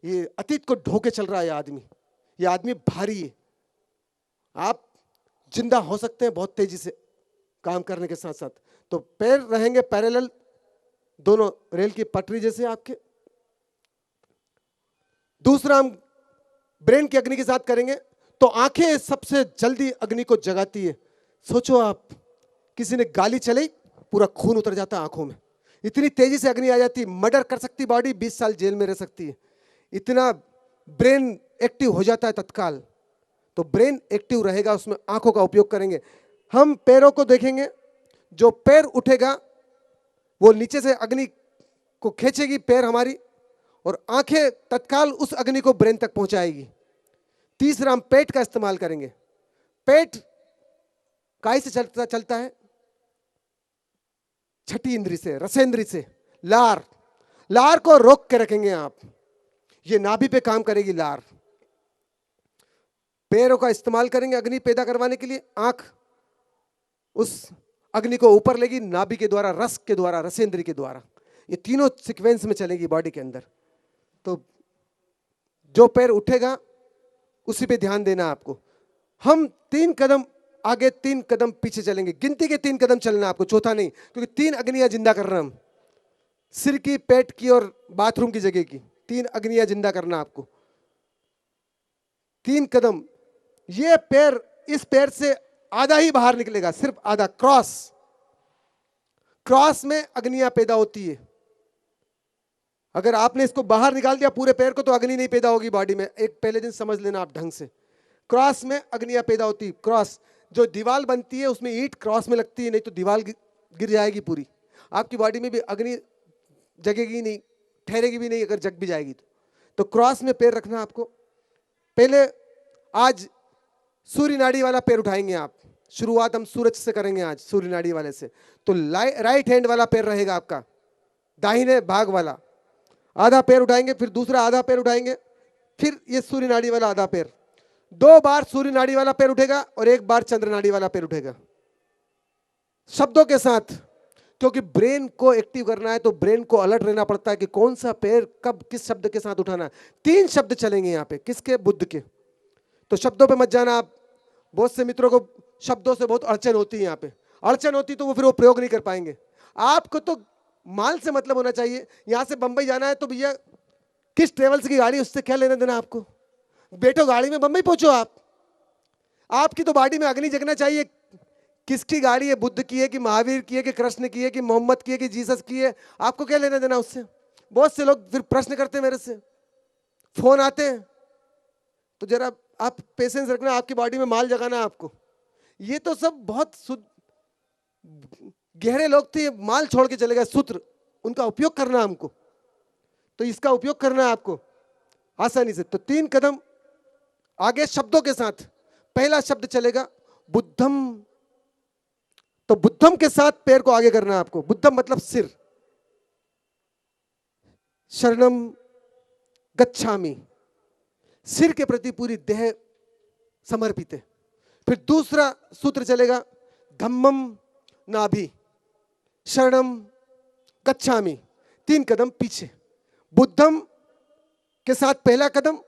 ये अतीत को ढोके चल रहा है आदमी। ये आदमी भारी है। आप जिंदा हो सकते हैं बहुत तेजी से काम करने के साथ साथ। तो पैर रहेंगे पैरेलल, दोनों रेल की पटरी जैसे आपके। दूसरा हम ब्रेन की अग्नि के साथ करेंगे। तो आंखें सबसे जल्दी अग्नि को जगाती है। सोचो आप, किसी ने गाली चलाई, पूरा खून उतर जाता है आंखों में, इतनी तेजी से अग्नि आ जाती है, मर्डर कर सकती बॉडी, 20 साल जेल में रह सकती है, इतना ब्रेन एक्टिव हो जाता है तत्काल। तो ब्रेन एक्टिव रहेगा, उसमें आंखों का उपयोग करेंगे। हम पैरों को देखेंगे, जो पैर उठेगा वो नीचे से अग्नि को खींचेगी पैर हमारी, और आंखें तत्काल उस अग्नि को ब्रेन तक पहुंचाएगी। तीसरा हम पेट का इस्तेमाल करेंगे। पेट काय से चलता है? छठी इंद्री से, रसेंद्री से। लार, लार को रोक के रखेंगे आप, ये नाभि पे काम करेगी लार। पैरों का इस्तेमाल करेंगे अग्नि पैदा करवाने के लिए। आंख उस अग्नि को ऊपर लेगी नाभि के द्वारा, रस के द्वारा, रसेंद्री के द्वारा। ये तीनों सीक्वेंस में चलेगी बॉडी के अंदर। तो जो पैर उठेगा उसी पे ध्यान देना आपको। हम 3 कदम आगे 3 कदम पीछे चलेंगे, गिनती के 3 कदम चलना आपको, चौथा नहीं, क्योंकि 3 अग्नियां जिंदा कर रहे हैं हम, सिर की, पेट की और बाथरूम की जगह की 3 अग्नियां जिंदा करना आपको। 3 कदम, ये पैर, इस पैर से आधा ही बाहर निकलेगा, सिर्फ आधा, क्रॉस। क्रॉस में अग्नियां पैदा होती है। अगर आपने इसको बाहर निकाल दिया पूरे पैर को, तो अग्नि नहीं पैदा होगी बॉडी में। एक पहले दिन समझ लेना आप ढंग से। क्रॉस में अग्नियां पैदा होती है। क्रॉस, जो दीवार बनती है उसमें ईंट क्रॉस में लगती है, नहीं तो दीवार गिर जाएगी पूरी। आपकी बॉडी में भी अग्नि जगेगी नहीं, ठहरेगी भी नहीं, अगर जग भी जाएगी तो क्रॉस में पैर रखना आपको। पहले आज सूर्य नाड़ी वाला पैर उठाएंगे आप। शुरुआत हम सूरज से करेंगे आज, सूर्य नाड़ी वाले से। तो राइट हैंड वाला पैर रहेगा आपका, दाहिने भाग वाला। आधा पैर उठाएंगे, फिर दूसरा आधा पैर उठाएंगे, फिर ये सूर्य नाड़ी वाला आधा पैर। 2 बार सूर्य नाड़ी वाला पैर उठेगा और 1 बार चंद्र नाड़ी वाला पैर उठेगा, शब्दों के साथ। क्योंकि ब्रेन को एक्टिव करना है तो ब्रेन को अलर्ट रहना पड़ता है कि कौन सा पैर कब किस शब्द के साथ उठाना है। 3 शब्द चलेंगे यहाँ पे, किसके? बुद्ध के। तो शब्दों पे मत जाना आप। बहुत से मित्रों को शब्दों से बहुत अड़चन होती है, यहाँ पे अड़चन होती तो वो फिर वो प्रयोग नहीं कर पाएंगे। आपको तो माल से मतलब होना चाहिए। यहाँ से बंबई जाना है तो भैया किस ट्रेवल्स की गाड़ी, उससे क्या लेना देना आपको? बैठो गाड़ी में, बंबई पहुंचो आप। आपकी तो बॉडी में अग्नि जगना चाहिए। किसकी गाड़ी है? बुद्ध की है कि महावीर की है कि कृष्ण की है कि मोहम्मद की है कि जीसस की है? आपको क्या लेना देना उससे? बहुत से लोग फिर प्रश्न करते हैं मेरे से, फोन आते हैं। तो जरा आप पेशेंस रखना, आपकी बॉडी में माल जगाना है आपको। ये तो सब बहुत गहरे लोग थे, माल छोड़ के चले गए, सूत्र, उनका उपयोग करना हमको। तो इसका उपयोग करना है आपको आसानी से। तो 3 कदम आगे शब्दों के साथ। पहला शब्द चलेगा बुद्धम। तो बुद्धम के साथ पैर को आगे करना है आपको। बुद्धम मतलब सिर। शरणम गच्छामि, सिर के प्रति पूरी देह समर्पित है। फिर दूसरा सूत्र चलेगा धम्मम नाभि, शरणम गच्छामि, 3 कदम पीछे। बुद्धम के साथ पहला कदम,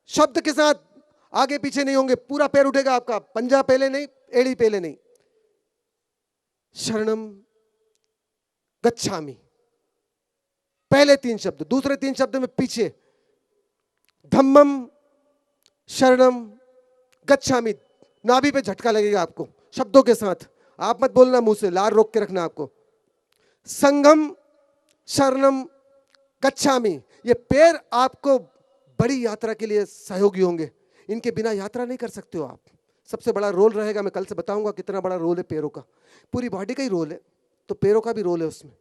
शब्द के साथ आगे पीछे नहीं होंगे, पूरा पैर उठेगा आपका, पंजा पहले नहीं, एड़ी पहले नहीं। शरणम गच्छामि, पहले 3 शब्द, दूसरे 3 शब्द में पीछे। धम्मम शरणम गच्छामि, नाभि पे झटका लगेगा आपको शब्दों के साथ। आप मत बोलना मुंह से, लार रोक के रखना आपको। संगम शरणम गच्छामि, ये पैर आपको बड़ी यात्रा के लिए सहयोगी होंगे। इनके बिना यात्रा नहीं कर सकते हो आप। सबसे बड़ा रोल रहेगा, मैं कल से बताऊंगा कितना बड़ा रोल है पैरों का। पूरी बॉडी का ही रोल है तो पैरों का भी रोल है उसमें।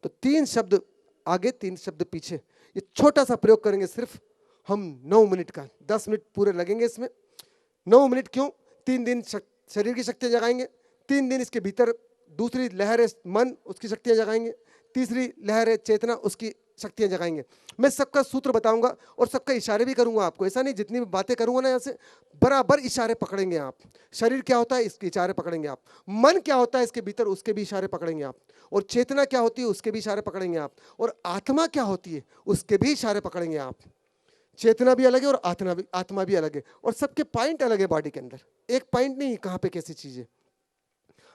तो 3 शब्द आगे, 3 शब्द पीछे। ये छोटा सा प्रयोग करेंगे सिर्फ हम 9 मिनट का। 10 मिनट पूरे लगेंगे इसमें। 9 मिनट क्यों? 3 दिन शरीर की शक्तियां जगाएंगे, 3 दिन इसके भीतर दूसरी लहर है मन, उसकी शक्तियां जगाएंगे, तीसरी लहर है चेतना, उसकी शक्तियां जगाएंगे। मैं सबका सूत्र बताऊंगा और सबका इशारे भी करूंगा आपको। ऐसा नहीं जितनी भी बातें करूंगा ना यहाँ से, बराबर इशारे पकड़ेंगे आप। शरीर क्या होता है, इसके इशारे पकड़ेंगे आप। मन क्या होता है इसके भीतर, उसके भी इशारे पकड़ेंगे आप। और चेतना क्या होती है, उसके भी इशारे पकड़ेंगे आप। और आत्मा क्या होती है, उसके भी इशारे पकड़ेंगे आप। चेतना भी अलग है और आत्मा भी अलग है, और सबके पॉइंट अलग है बॉडी के अंदर। एक पॉइंट नहीं कहाँ पे कैसी चीज है।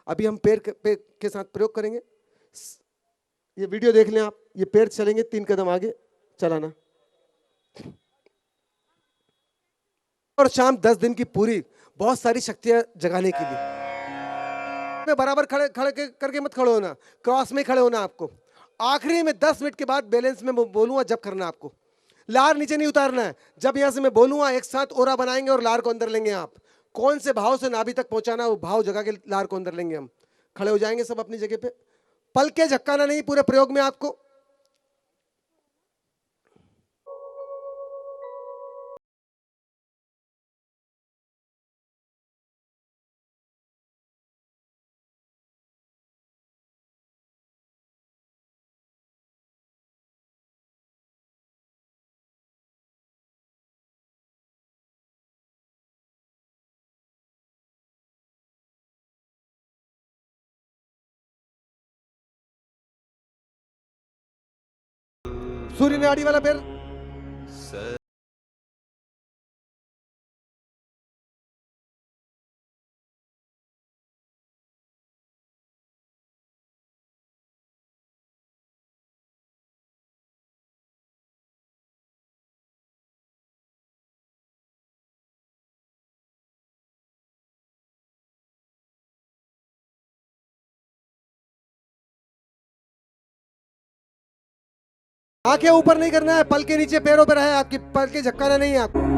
अभी हम पैर के साथ प्रयोग करेंगे। ये वीडियो देख लें आप, ये पैर चलेंगे 3 कदम आगे चलाना। और शाम 10 दिन की पूरी बहुत सारी शक्तियां जगाने के लिए। में बराबर खड़े खड़े करके मत खड़े होना, क्रॉस में खड़े होना आपको। आखिरी में 10 मिनट के बाद बैलेंस में बोलूंगा जब करना आपको। लार नीचे नहीं उतारना है। जब यहां से मैं बोलूंगा एक साथ ओरा बनाएंगे और लार को अंदर लेंगे। आप कौन से भाव से नाभि तक पहुंचाना, वो भाव जगह के लार को अंदर लेंगे हम। खड़े हो जाएंगे सब अपनी जगह पे। पल के झपकाना नहीं पूरे प्रयोग में आपको। सूर्य नाड़ी वाला पैर। आंखें ऊपर नहीं करना है, पल के नीचे पैरों पर है आपकी, पल के झपकाना नहीं है आपको।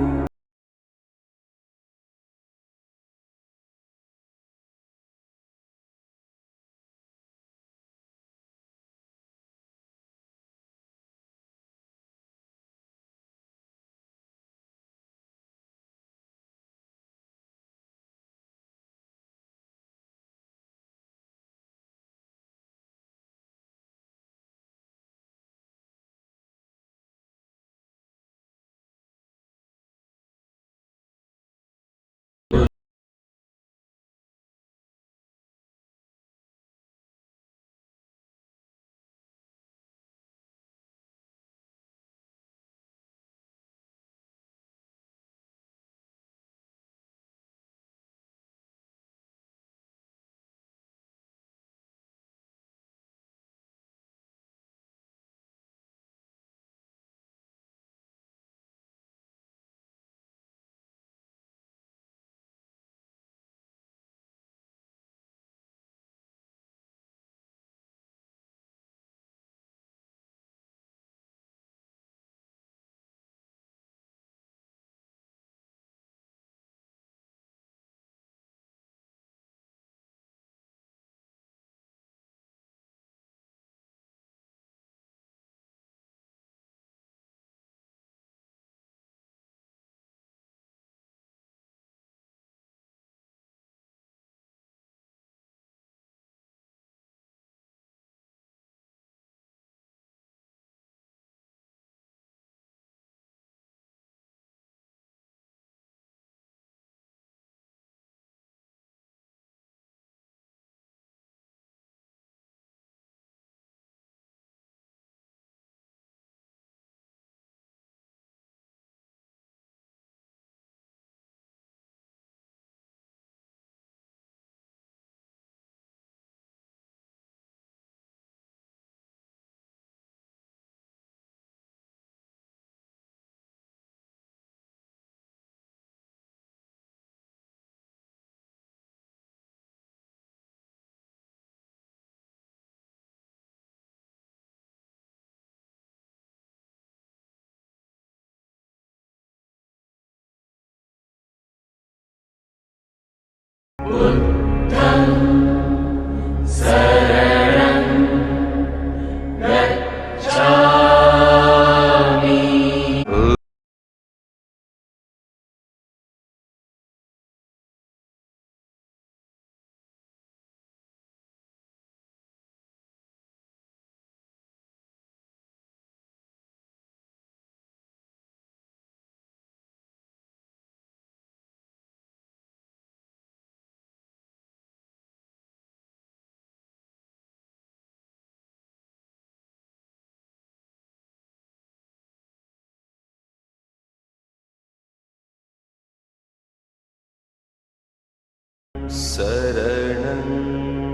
शरणं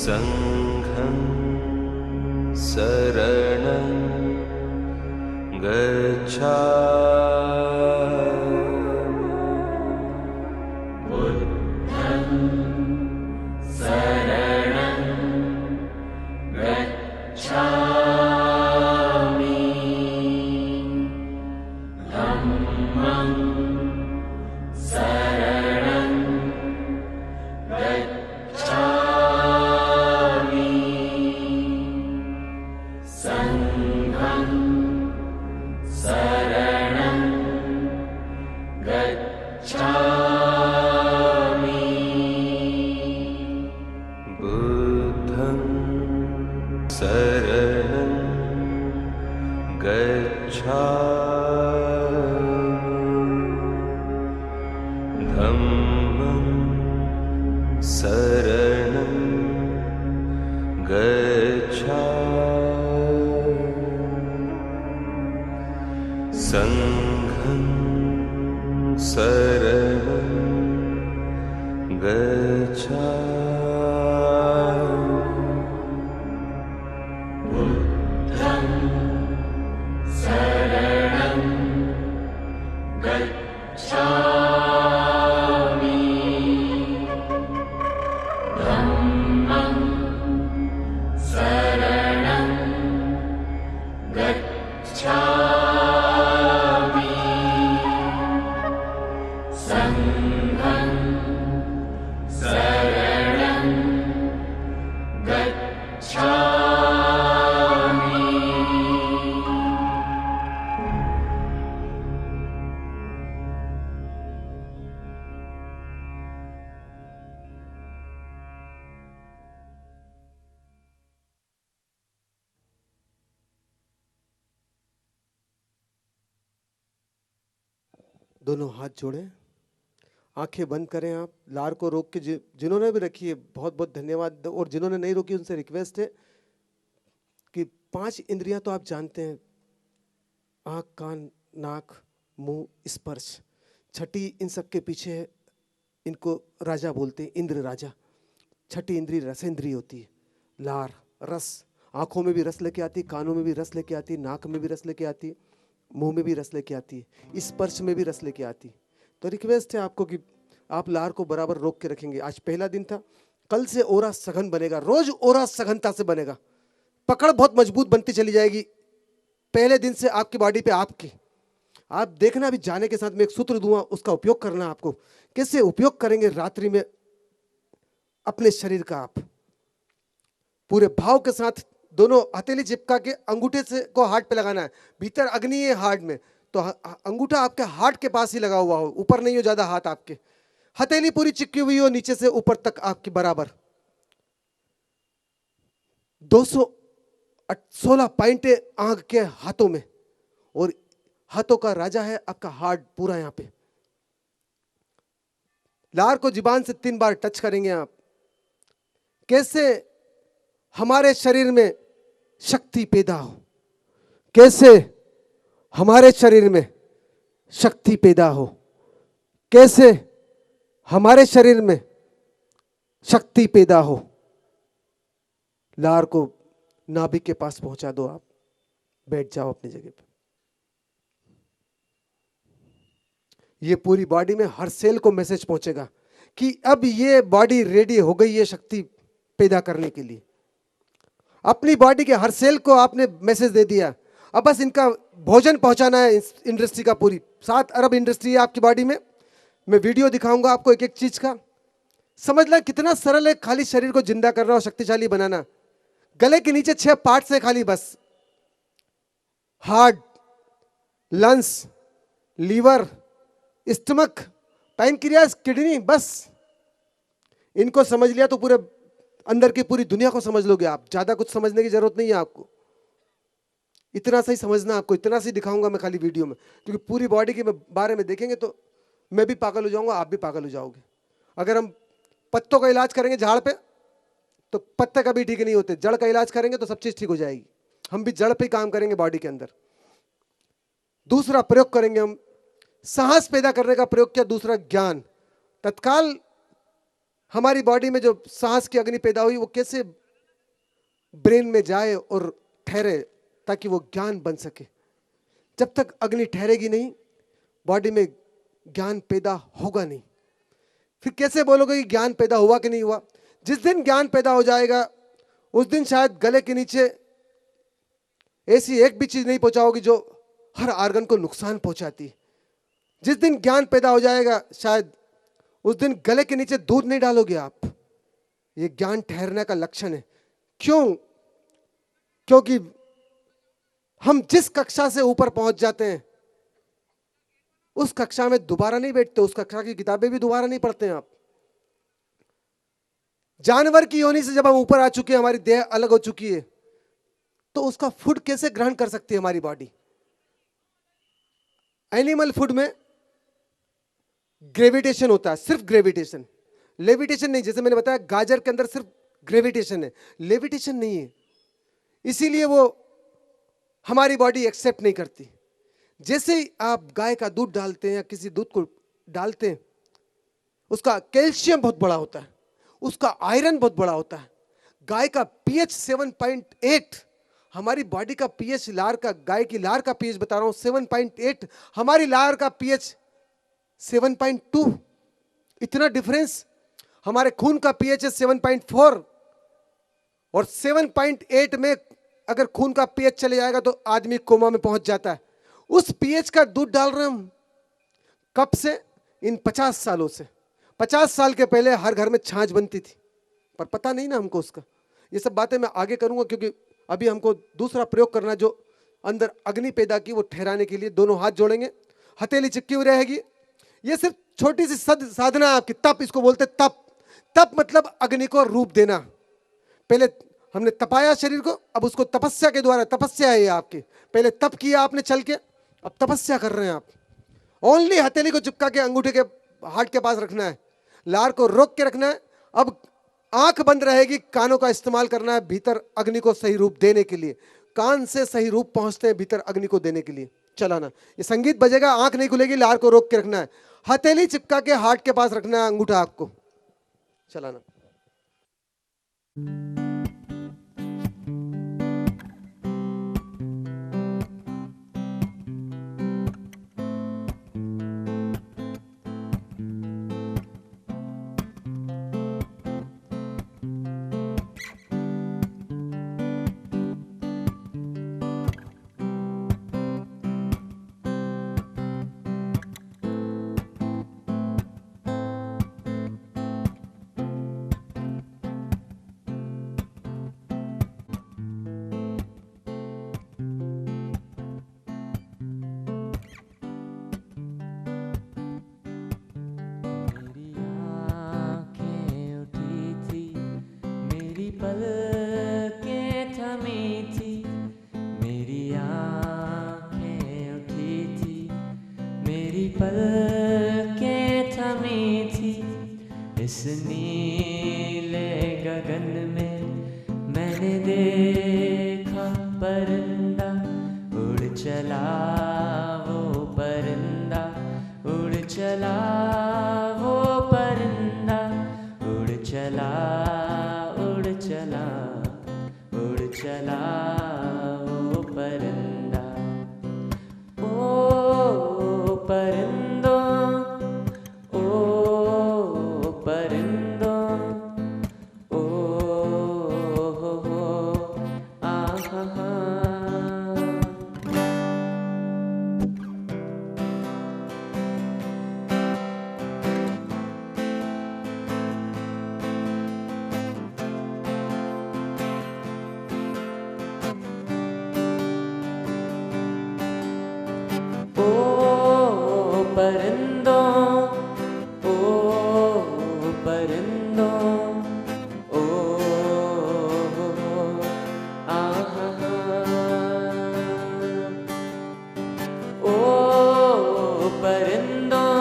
संघं शरणं गच्छामि। बुद्धं शरणं गच्छामि। धम्मं शरणं गच्छामि। संघं शरणं गच्छामि। बुद्धं शरणं गच्छामि। धम्मं शरणं गच्छामि। संघं शरणं गच्छामि। बुद्धं शरणं गच्छामि। धम्मं शरणं गच्छामि। संघं शरणं गच्छामि। दोनों हाथ जोड़ें, आंखें बंद करें। आप लार को रोक के जिन्होंने भी रखी है बहुत बहुत धन्यवाद, और जिन्होंने नहीं रोकी उनसे रिक्वेस्ट है कि 5 इंद्रियां तो आप जानते हैं, आँख, कान, नाक, मुंह, स्पर्श। छठी इन सब के पीछे है, इनको राजा बोलते हैं, इंद्र राजा। छठी इंद्री रसेंद्री होती है। लार रस, आँखों में भी रस लेके आती, कानों में भी रस लेके आती, नाक में भी रस लेके आती, मुंह में भी रस लेके आती है, स्पर्श में भी रस लेके आती। तो रिक्वेस्ट है आपको कि आप लार को बराबर रोक के रखेंगे। आज पहला दिन था, कल से ओरा सघन बनेगा, रोज ओरा सघनता से बनेगा, पकड़ बहुत मजबूत बनती चली जाएगी। पहले दिन से आपकी बॉडी पे आपकी आप देखना, अभी जाने के साथ में एक सूत्र दूंगा, उसका उपयोग करना। आपको कैसे उपयोग करेंगे रात्रि में अपने शरीर का, आप पूरे भाव के साथ दोनों हथेली चिपका के अंगूठे से को हार्ट पे लगाना है। भीतर अग्नि है हार्ट में, तो अंगूठा आपके हार्ट के पास ही लगा हुआ हो, ऊपर नहीं हो ज्यादा हाथ आपके। हथेली पूरी चिपकी हुई हो नीचे से ऊपर तक आपके बराबर। 216 पॉइंटे आंख के हाथों में, और हाथों का राजा है आपका हार्ट पूरा यहां पे। लार को जुबान से 3 बार टच करेंगे आप। कैसे हमारे शरीर में शक्ति पैदा हो, कैसे हमारे शरीर में शक्ति पैदा हो, कैसे हमारे शरीर में शक्ति पैदा हो। लार को नाभि के पास पहुंचा दो, आप बैठ जाओ अपनी जगह पे। ये पूरी बॉडी में हर सेल को मैसेज पहुंचेगा कि अब ये बॉडी रेडी हो गई है शक्ति पैदा करने के लिए। अपनी बॉडी के हर सेल को आपने मैसेज दे दिया, अब बस इनका भोजन पहुंचाना है। इंडस्ट्री का पूरी 7 अरब इंडस्ट्री है आपकी बॉडी में। मैं वीडियो दिखाऊंगा आपको एक एक चीज का। समझ लें कितना सरल है खाली शरीर को जिंदा करना और शक्तिशाली बनाना। गले के नीचे 6 पार्ट्स है खाली बस, heart, lungs, liver, stomach, pancreas, kidney, बस इनको समझ लिया तो पूरे अंदर की पूरी दुनिया को समझ लोगे आप। ज्यादा कुछ समझने की जरूरत नहीं है आपको, इतना सही समझना आपको। इतना सही दिखाऊंगा मैं खाली वीडियो में, क्योंकि पूरी बॉडी के बारे में देखेंगे तो मैं भी पागल हो जाऊंगा, आप भी पागल हो जाओगे। अगर हम पत्तों का इलाज करेंगे झाड़ पे तो पत्ते कभी ठीक नहीं होते, जड़ का इलाज करेंगे तो सब चीज ठीक हो जाएगी। हम भी जड़ पे काम करेंगे बॉडी के अंदर। दूसरा प्रयोग करेंगे हम, साहस पैदा करने का प्रयोग किया। दूसरा ज्ञान, तत्काल हमारी बॉडी में जो सांस की अग्नि पैदा हुई वो कैसे ब्रेन में जाए और ठहरे ताकि वो ज्ञान बन सके। जब तक अग्नि ठहरेगी नहीं बॉडी में ज्ञान पैदा होगा नहीं। फिर कैसे बोलोगे कि ज्ञान पैदा हुआ कि नहीं हुआ? जिस दिन ज्ञान पैदा हो जाएगा उस दिन शायद गले के नीचे ऐसी एक भी चीज नहीं पहुंचाओगी जो हर आर्गन को नुकसान पहुंचाती। जिस दिन ज्ञान पैदा हो जाएगा शायद उस दिन गले के नीचे दूध नहीं डालोगे आप। ये ज्ञान ठहरने का लक्षण है। क्यों? क्योंकि हम जिस कक्षा से ऊपर पहुंच जाते हैं उस कक्षा में दोबारा नहीं बैठते, उस कक्षा की किताबें भी दोबारा नहीं पढ़ते हैं आप। जानवर की योनि से जब हम ऊपर आ चुके हैं, हमारी देह अलग हो चुकी है, तो उसका फूड कैसे ग्रहण कर सकती है हमारी बॉडी? एनिमल फूड में ग्रेविटेशन होता है, सिर्फ ग्रेविटेशन, लेविटेशन नहीं। जैसे मैंने बताया गाजर के अंदर सिर्फ ग्रेविटेशन है, लेविटेशन नहीं है। इसीलिए वो हमारी बॉडी एक्सेप्ट नहीं करती। जैसे ही आप गाय का दूध डालते हैं या किसी दूध को डालते हैं, उसका कैल्शियम बहुत बड़ा होता है, उसका आयरन बहुत बड़ा होता है। गाय का पीएच 7.8, हमारी बॉडी का पीएच लार का, गाय की लार का पीएच बता रहा हूं 7.8, हमारी लार का पीएच 7.2। इतना डिफरेंस। हमारे खून का पीएच है 7.4 और 7.8 में अगर खून का पीएच चले जाएगा तो आदमी कोमा में पहुंच जाता है। उस पीएच का दूध डाल रहे हम कब से? इन 50 सालों से। 50 साल के पहले हर घर में छाछ बनती थी, पर पता नहीं ना हमको उसका। ये सब बातें मैं आगे करूंगा क्योंकि अभी हमको दूसरा प्रयोग करना, जो अंदर अग्नि पैदा की वो ठहराने के लिए दोनों हाथ जोड़ेंगे, हथेली चिपकी हुई रहेगी। ये सिर्फ छोटी सी साधना है आपकी, तप इसको बोलते तप। तप मतलब अग्नि को रूप देना। पहले हमने तपाया शरीर को, अब उसको तपस्या के द्वारा, तपस्या है ये आपकी। पहले तप किया आपने चल के, अब तपस्या कर रहे हैं आप। ओनली हथेली को चिपका के अंगूठे के हार्ट के पास रखना है, लार को रोक के रखना है। अब आंख बंद रहेगी, कानों का इस्तेमाल करना है भीतर अग्नि को सही रूप देने के लिए। कान से सही रूप पहुंचते हैं भीतर अग्नि को देने के लिए। चलाना, ये संगीत बजेगा, आंख नहीं खुलेगी, लार को रोक के रखना है, हथेली चिपका के हार्ट के पास रखना है, अंगूठा आपको चलाना। पलकें थमी थी, मेरी आँखें उठी थी, मेरी पलकें थमी थी। इस नीले गगन में मैंने देखा परिंदा, उड़ चला वो परिंदा, उड़ चला वो परिंदा, उड़ चला चला, उड़ चला वो परिंदा। ओ परिंदों, ओ परिंदों, ओ हो आहा हा। परिंदों, ओ परिंदों, ओ आहा ओ परिंदों,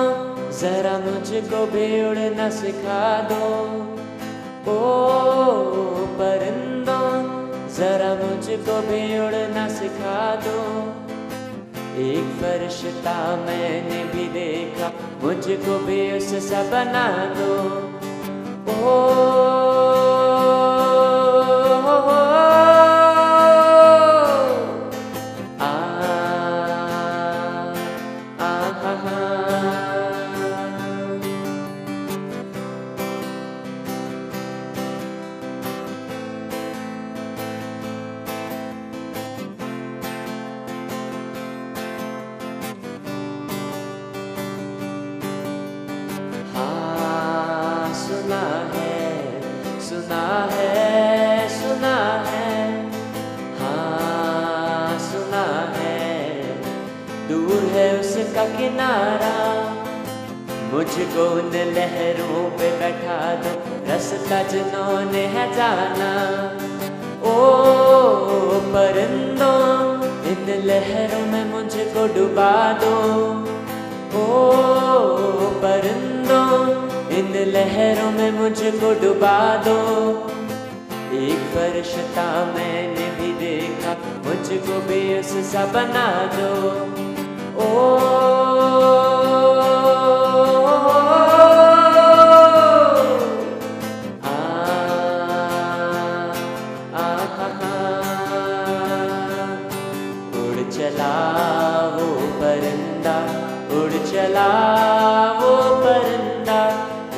जरा मुझको भी उड़ना सिखा दो। ओ परिंदों, जरा मुझको भी उड़ना सिखा दो। एक फरिश्ता मैंने भी देखा, मुझको भी उससा बना दो। ओ सुना है, सुना है, सुना है, हाँ सुना है। दूर है उसका किनारा, मुझको उन लहरों पे बैठा दो, रास्ता जिन्होंने है जाना। ओ परिंदों, इन लहरों में मुझको डुबा दो। ओ परिंदों, इन लहरों में मुझको डुबा दो। एक फरिश्ता मैंने भी देखा, मुझको भी उससा बना दो। ओ चला वो परिंदा, उड़ चला वो परिंदा,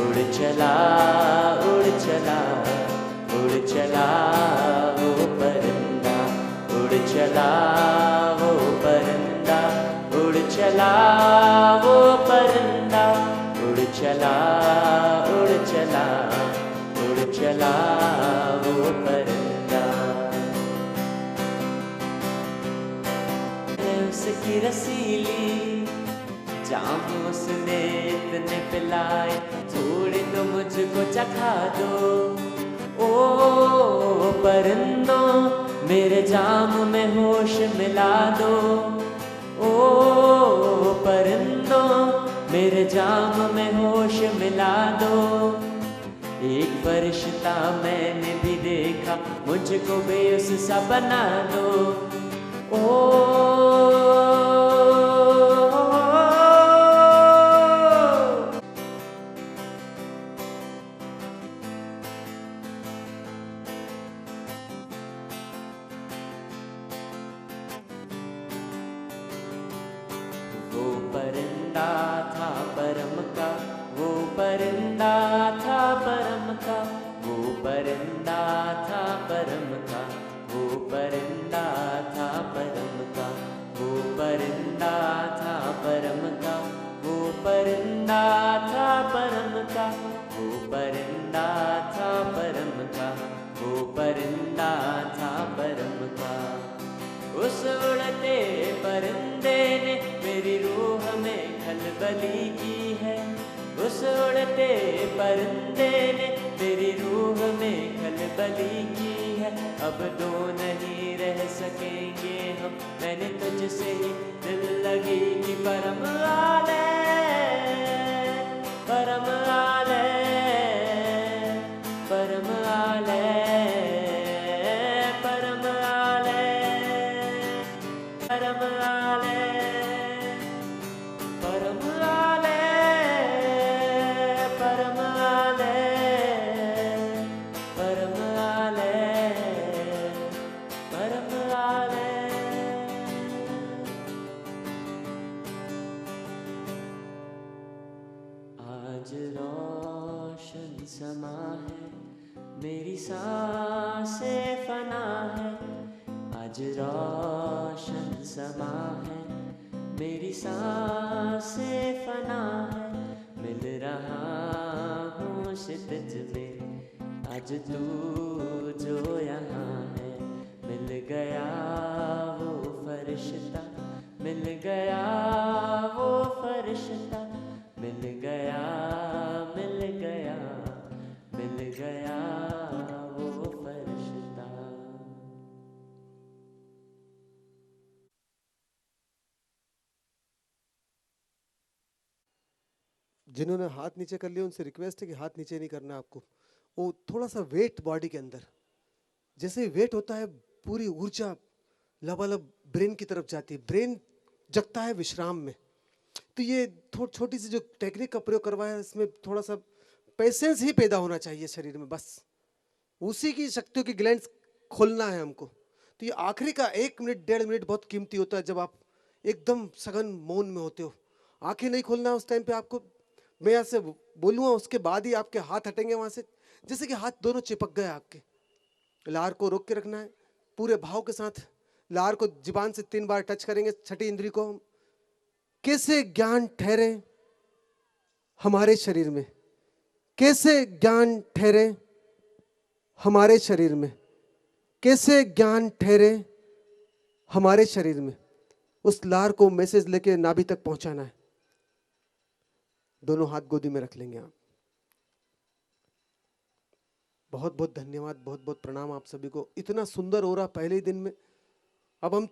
उड़ चला, उड़ चला, उड़ चला वो परिंदा, उड़ चला वो परिंदा, उड़ चला वो परिंदा, उड़ चला, उड़ चला, उड़ चला वो परिंदा। उसकी रसीली जाम उसने इतने पिलाए, थोड़े तो मुझको चखा दो। ओ परिंदों, मेरे जाम में होश मिला दो। ओ परिंदों, मेरे जाम में होश मिला दो। एक फरिश्ता मैंने भी देखा, मुझको भी उससा बना दो। ओ वो परिंदा था परम का, वो परिंदा था परम का, वो परिंदा था परम का, वो परिंदा था परम का, वो परिंदा था परम का, वो परिंदा था परम का, वो परिंदा था परम का, वो परिंदा था परम का। उस उड़ते परिंदे ने मेरी रूह में खलबली की है। उस उड़ते परिंदे ने मेरी रूह में खलबली की है। अब दो नहीं रह सकेंगे हम, मैंने तुझसे ही दिल लगी कि परम आले, परम आले, परम आले, परम आले, परम आले, परम आले, परम आले, परम आले, परम आले। आज रोशन समा है, मेरी सांसें फना है। आज रोशन समा है, मेरी सांसें फना है। मिल रहा हूँ शितज में, आज तू जो यहाँ है। मिल गया वो फरिश्ता, मिल गया वो फरिश्ता, मिल गया, मिल गया, मिल गया वो फरिश्ता। जिन्होंने हाथ नीचे कर लिए उनसे रिक्वेस्ट है कि हाथ नीचे नहीं करना आपको। वो थोड़ा सा वेट बॉडी के अंदर, जैसे वेट होता है पूरी ऊर्जा लबालब ब्रेन की तरफ जाती है, ब्रेन जगता है विश्राम में। तो ये छोटी सी जो टेक्निक का प्रयोग करवाया है, इसमें थोड़ा सा पेशेंस ही पैदा होना चाहिए शरीर में, बस उसी की शक्तियों की ग्लैंड्स खोलना है हमको। तो ये आखिरी का 1 मिनट 1.5 मिनट बहुत कीमती होता है, जब आप एकदम सघन मौन में होते हो। आंखें नहीं खोलना उस टाइम पे आपको, मैं यहाँ से बोलूँगा उसके बाद ही आपके हाथ हटेंगे वहाँ से, जैसे कि हाथ दोनों चिपक गए आपके। लार को रोक के रखना है, पूरे भाव के साथ लार को जुबान से 3 बार टच करेंगे, छठी इंद्री को। कैसे ज्ञान ठहरे हमारे शरीर में, कैसे ज्ञान ठहरे हमारे शरीर में, कैसे ज्ञान ठहरे हमारे शरीर में। उस लार को मैसेज लेके नाभि तक पहुंचाना है। दोनों हाथ गोदी में रख लेंगे आप। बहुत बहुत धन्यवाद, बहुत बहुत प्रणाम आप सभी को। इतना सुंदर हो रहा पहले ही दिन में। अब हम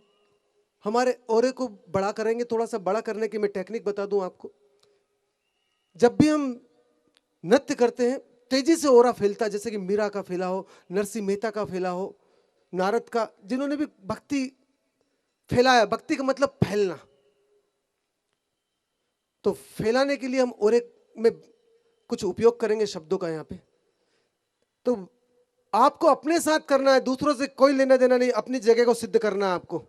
हमारे ओरे को बड़ा करेंगे। थोड़ा सा बड़ा करने की मैं टेक्निक बता दूं आपको। जब भी हम नृत्य करते हैं तेजी से ओरा फैलता है, जैसे कि मीरा का फैला हो, नरसिंह मेहता का फैला हो, नारद का, जिन्होंने भी भक्ति फैलाया। भक्ति का मतलब फैलना। तो फैलाने के लिए हम ओरे में कुछ उपयोग करेंगे शब्दों का। यहाँ पे तो आपको अपने साथ करना है, दूसरों से कोई लेना देना नहीं। अपनी जगह को सिद्ध करना है आपको।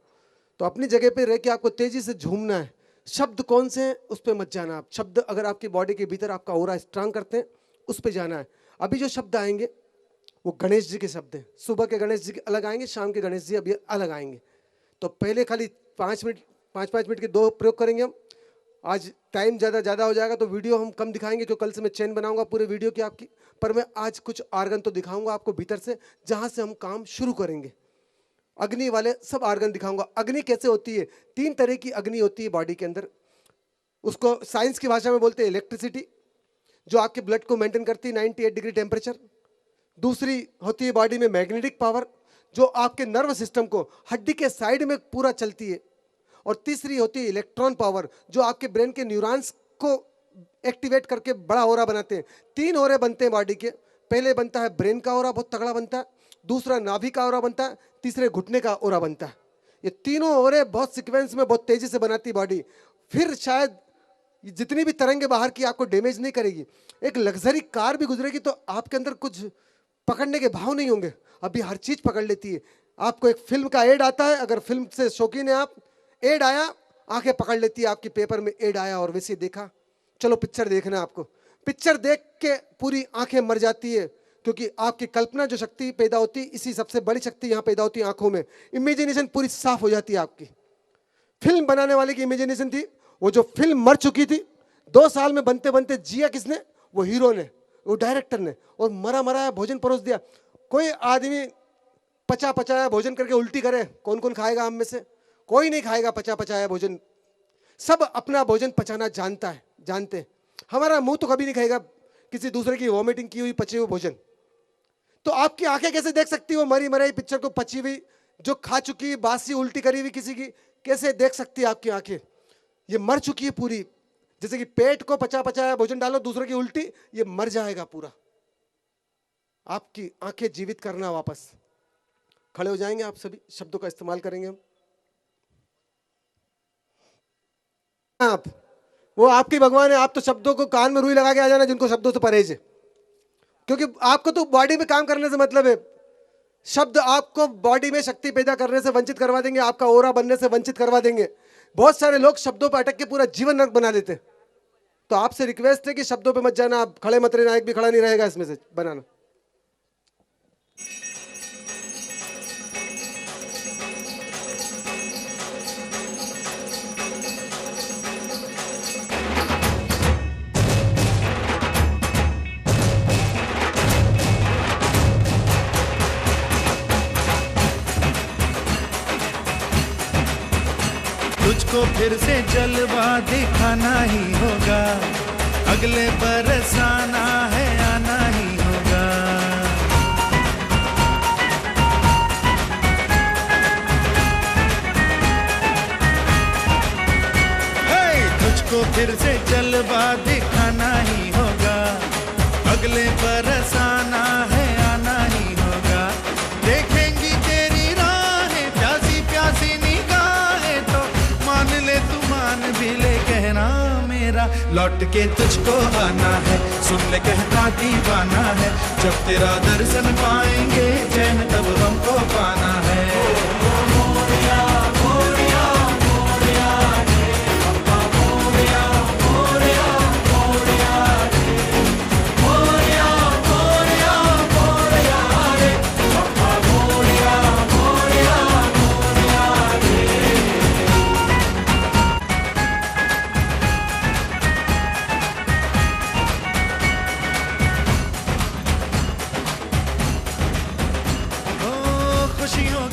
तो अपनी जगह पे रह के आपको तेजी से झूमना है। शब्द कौन से हैं उस पर मत जाना आप। शब्द अगर आपकी बॉडी के भीतर आपका ओरा स्ट्रांग करते हैं उस पर जाना है। अभी जो शब्द आएंगे वो गणेश जी के शब्द हैं। सुबह के गणेश जी के अलग आएंगे, शाम के गणेश जी अभी अलग आएंगे। तो पहले खाली 5 मिनट के 2 प्रयोग करेंगे हम। आज टाइम ज़्यादा हो जाएगा तो वीडियो हम कम दिखाएंगे, क्योंकि कल से मैं चेन बनाऊंगा पूरे वीडियो की आपकी। पर मैं आज कुछ आर्गन तो दिखाऊंगा आपको भीतर से, जहां से हम काम शुरू करेंगे। अग्नि वाले सब आर्गन दिखाऊंगा। अग्नि कैसे होती है? 3 तरह की अग्नि होती है बॉडी के अंदर। उसको साइंस की भाषा में बोलते हैं इलेक्ट्रिसिटी, जो आपके ब्लड को मेंटेन करती है 98 डिग्री टेम्परेचर। दूसरी होती है बॉडी में मैग्नेटिक पावर, जो आपके नर्व सिस्टम को हड्डी के साइड में पूरा चलती है। और तीसरी होती है इलेक्ट्रॉन पावर, जो आपके ब्रेन के न्यूरॉन्स को एक्टिवेट करके बड़ा ओरा बनाते हैं। 3 ओरे बनते हैं बॉडी के। पहले बनता है ब्रेन का ओरा, बहुत तगड़ा बनता है। दूसरा नाभि का ओरा बनता है। तीसरे घुटने का ओरा बनता है। ये तीनों ओरे बहुत सीक्वेंस में बहुत तेजी से बनाती बॉडी। फिर शायद जितनी भी तरंगे बाहर की आपको डैमेज नहीं करेगी। एक लग्जरी कार भी गुजरेगी तो आपके अंदर कुछ पकड़ने के भाव नहीं होंगे। अभी हर चीज पकड़ लेती है। आपको एक फिल्म का एड आता है, अगर फिल्म से शौकीन है आप, एड आया आंखें पकड़ लेती है आपकी। पेपर में एड आया और वैसे देखा, चलो पिक्चर देखना है आपको। पिक्चर देख के पूरी आंखें मर जाती है, क्योंकि आपकी कल्पना जो शक्ति पैदा होती है, इसी सबसे बड़ी शक्ति यहाँ पैदा होती है आंखों में। इमेजिनेशन पूरी साफ हो जाती है आपकी। फिल्म बनाने वाले की इमेजिनेशन थी, वो जो फिल्म मर चुकी थी 2 साल में बनते बनते जिया किसने? वो हीरो ने, वो डायरेक्टर ने। और मरा मराया भोजन परोस दिया। कोई आदमी पचाया भोजन करके उल्टी करे, कौन कौन खाएगा हम में से? कोई नहीं खाएगा पचाया भोजन। सब अपना भोजन पचाना जानते हैं। हमारा मुंह तो कभी नहीं खाएगा किसी दूसरे की वॉमिटिंग की हुई पचे हुए भोजन। तो आपकी आंखें कैसे देख सकती है वो मरी मराई पिक्चर को? पची हुई, जो खा चुकी, बासी उल्टी करी हुई किसी की, कैसे देख सकती है आपकी आंखें? ये मर चुकी है पूरी। जैसे कि पेट को पचाया भोजन डालो दूसरे की उल्टी, ये मर जाएगा पूरा। आपकी आंखें जीवित करना वापस। खड़े हो जाएंगे आप सभी, शब्दों का इस्तेमाल करेंगे हम। आप वो आपकी भगवान है। आप तो शब्दों को कान में रुई लगा के आ जाना जिनको शब्दों से परहेज है, क्योंकि आपको तो बॉडी में काम करने से मतलब है। शब्द आपको बॉडी में शक्ति पैदा करने से वंचित करवा देंगे, आपका ओरा बनने से वंचित करवा देंगे। बहुत सारे लोग शब्दों पर अटक के पूरा जीवन नरक बना देते हैं। तो आपसे रिक्वेस्ट है कि शब्दों पे मत जाना, आप खड़े मत रहना। एक भी खड़ा नहीं रहेगा इसमें से बनाना। तुझको फिर से जलवा दिखाना ही होगा, अगले बरस आना है, आना ही होगा। तुझको फिर से जलवा दिखाना ही होगा, अगले बरस आना है, आना ही होगा। देखेंगी तेरी राहें प्यासी प्यासी निगाहें, तो मान ले तू मान भी ले कहना मेरा, लौट के तुझको आना है। सुन ले कहता दीवाना है, जब तेरा दर्शन पाएंगे चैन तब हमको पाना है।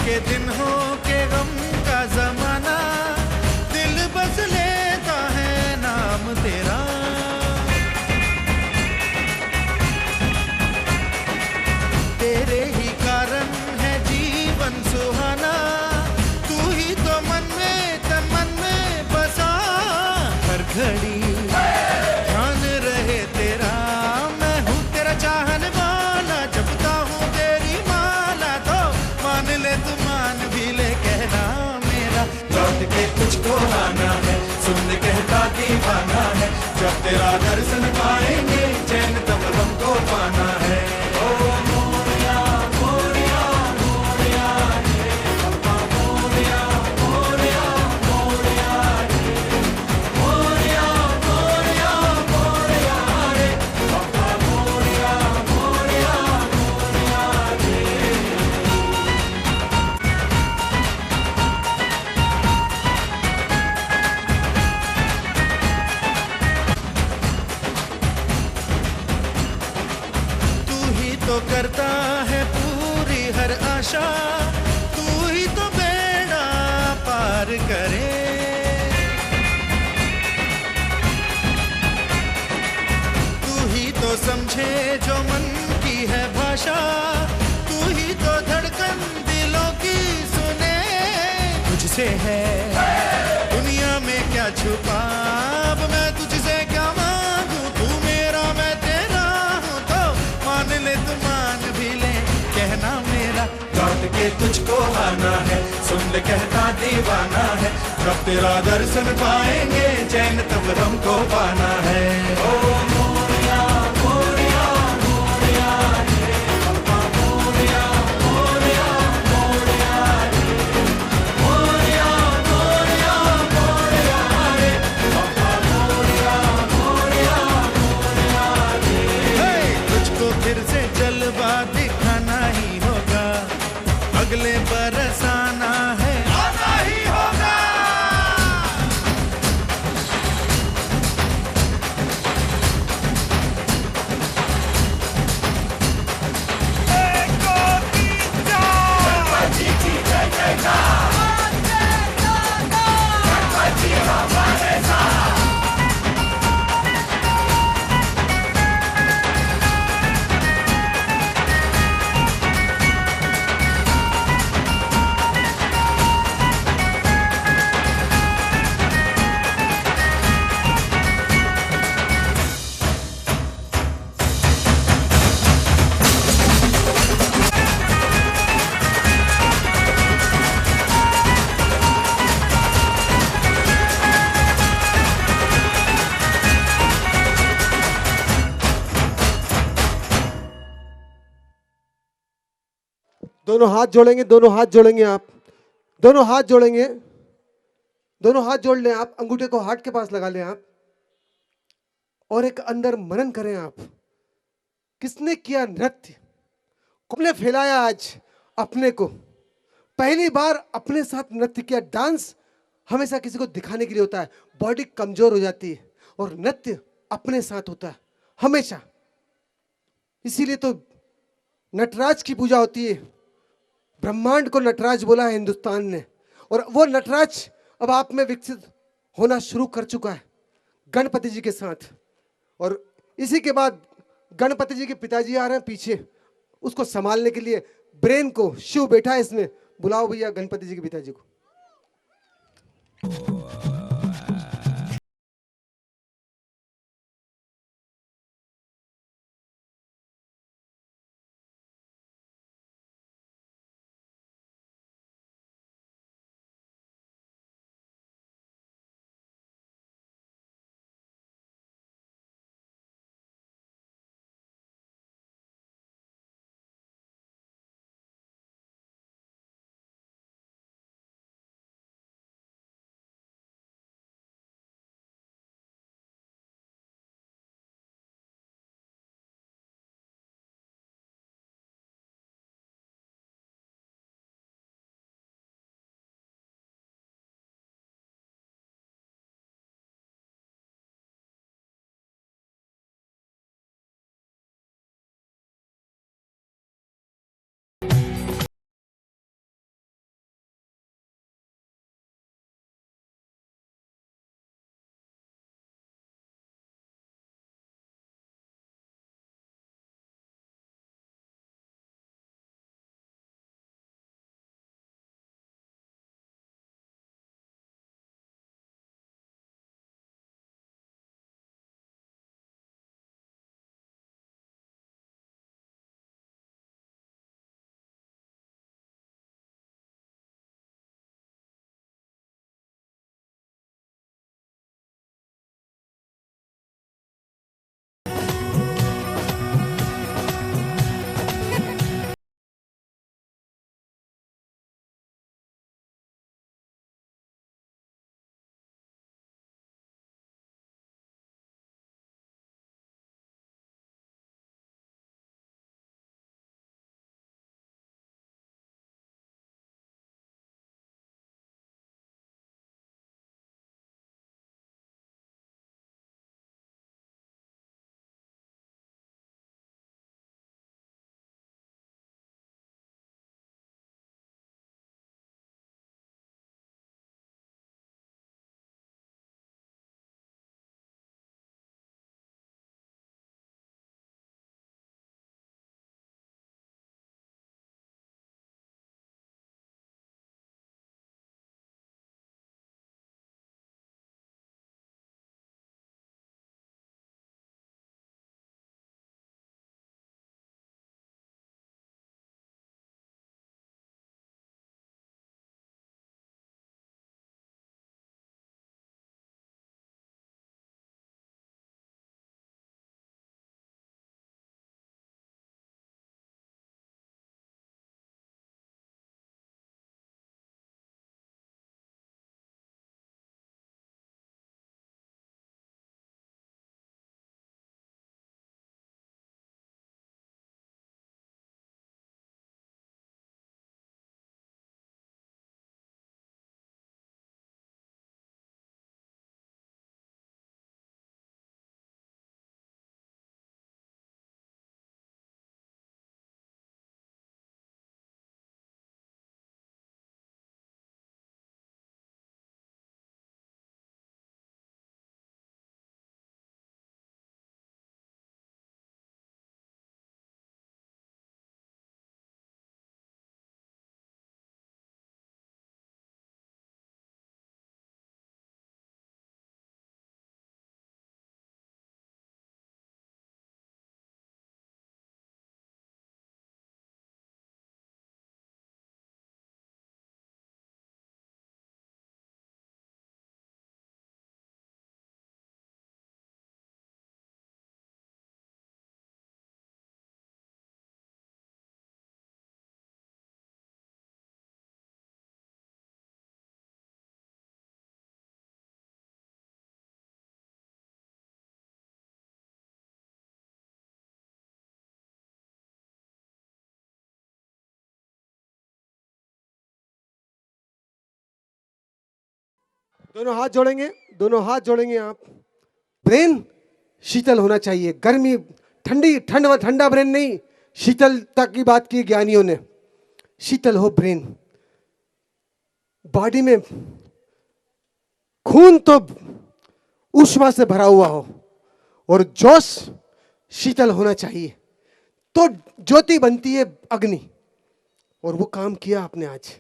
के दिन हो के गम का जमाना, दिल बस लेता है नाम तेरा। तेरे ही कारण है जीवन सुहाना, तू ही तो मन में तन मन में बसा। हर घड़ी ध्यान रहे तेरा, मैं हूँ तेरा चाहने वाला, जपता हूँ तेरी माला। तो मान ले तू मान भी ले कहना मेरा, लौट के तुझको आना है, सुन ले कहता दीवाना है। जब तेरा दर्शन पाएंगे चैन तब हमको पाना है। ओ मोरिया मोरिया मोरिया रे बाबा, मोरिया मोरिया मोरिया रे, मोरिया मोरिया मोरिया रे बाबा, मोरिया मोरिया मोरिया रे। तू ही तो करता है पूरी हर आशा, तू ही तो बेड़ा पार करे। तू ही तो समझे जो मन की है भाषा, तू ही तो धड़कन दिलों की सुने। तुझसे है दुनिया में क्या छुपा, अब मैं तुझसे क्या मांगू, तू मेरा मैं तेरा हूँ। तो मान ले तू मान भी ले कहना मेरा, लौट के तुझको आना है, सुन ले कहता दीवाना है। जब तेरा दर्शन पाएंगे चैन तब हमको पाना है। ओ मोरिया मोरिया मोरिया रे बाबा, मोरिया मोरिया मोरिया रे, मोरिया मोरिया मोरिया रे बाबा, मोरिया मोरिया मोरिया रे। तुझको फिर से जलवा दिखाना ही होगा, अगले बरस आना है, आना ही होगा। दोनों हाथ जोड़ेंगे, दोनों हाथ जोड़ेंगे आप, दोनों हाथ जोड़ेंगे, दोनों हाथ जोड़ लें आप, अंगूठे को हार्ट के पास लगा लें आप, और एक अंदर मनन करें आप। किसने किया नृत्य, कौन ने फैलाया आज अपने को, पहली बार अपने साथ नृत्य किया। डांस हमेशा किसी को दिखाने के लिए होता है, बॉडी कमजोर हो जाती है, और नृत्य अपने साथ होता है हमेशा। इसीलिए तो नटराज की पूजा होती है, ब्रह्मांड को नटराज बोला है हिंदुस्तान ने, और वो नटराज अब आप में विकसित होना शुरू कर चुका है गणपति जी के साथ। और इसी के बाद गणपति जी के पिताजी आ रहे हैं पीछे, उसको संभालने के लिए ब्रेन को शिव बैठा है इसमें। बुलाओ भैया गणपति जी के पिताजी को। दोनों हाथ जोड़ेंगे, दोनों हाथ जोड़ेंगे आप। ब्रेन शीतल होना चाहिए, गर्मी ठंडी ठंडा ब्रेन नहीं, शीतलता की बात की ज्ञानियों ने। शीतल हो ब्रेन, बॉडी में खून तो ऊष्मा से भरा हुआ हो और जोश शीतल होना चाहिए, तो ज्योति बनती है अग्नि। और वो काम किया आपने आज,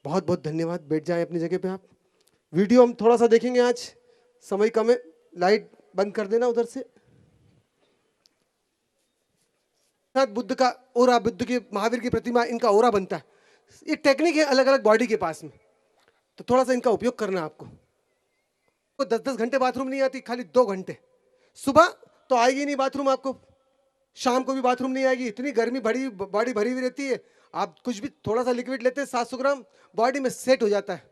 बहुत बहुत धन्यवाद। बैठ जाएं अपनी जगह पे आप। वीडियो हम थोड़ा सा देखेंगे आज, समय कम है, लाइट बंद कर देना उधर से। बुद्ध का ओरा, बुद्ध की महावीर की प्रतिमा, इनका ओरा बनता है। ये टेक्निक है अलग अलग बॉडी के पास में, तो थोड़ा सा इनका उपयोग करना है आपको। तो 10-10 घंटे बाथरूम नहीं आती, खाली 2 घंटे। सुबह तो आएगी नहीं बाथरूम आपको, शाम को भी बाथरूम नहीं आएगी, इतनी गर्मी भरी बॉडी भरी हुई रहती है। आप कुछ भी थोड़ा सा लिक्विड लेते हैं 700 ग्राम, बॉडी में सेट हो जाता है,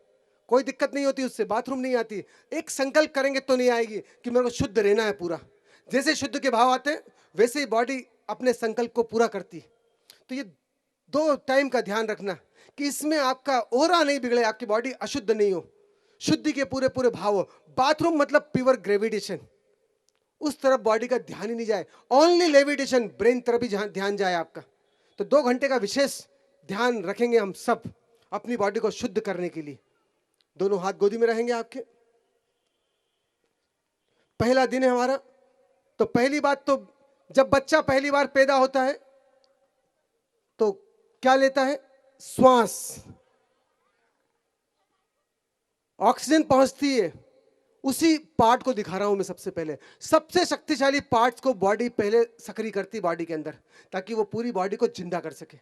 कोई दिक्कत नहीं होती उससे, बाथरूम नहीं आती। एक संकल्प करेंगे तो नहीं आएगी कि मेरे को शुद्ध रहना है पूरा। जैसे शुद्ध के भाव आते हैं वैसे ही बॉडी अपने संकल्प को पूरा करती है। तो ये 2 टाइम का ध्यान रखना कि इसमें आपका ओरा नहीं बिगड़े, आपकी बॉडी अशुद्ध नहीं हो, शुद्धि के पूरे पूरे भाव हो। बाथरूम मतलब प्योर ग्रेविटेशन, उस तरफ बॉडी का ध्यान ही नहीं जाए, ओनली लेविटेशन, ब्रेन तरफ ही ध्यान जाए आपका। तो 2 घंटे का विशेष ध्यान रखेंगे हम सब अपनी बॉडी को शुद्ध करने के लिए। दोनों हाथ गोदी में रहेंगे आपके। पहला दिन है हमारा। तो पहली बात, तो जब बच्चा पहली बार पैदा होता है तो क्या लेता है? श्वास, ऑक्सीजन पहुंचती है, उसी पार्ट को दिखा रहा हूं मैं सबसे पहले। सबसे शक्तिशाली पार्ट्स को बॉडी पहले सक्रिय करती है बॉडी के अंदर, ताकि वो पूरी बॉडी को जिंदा कर सके।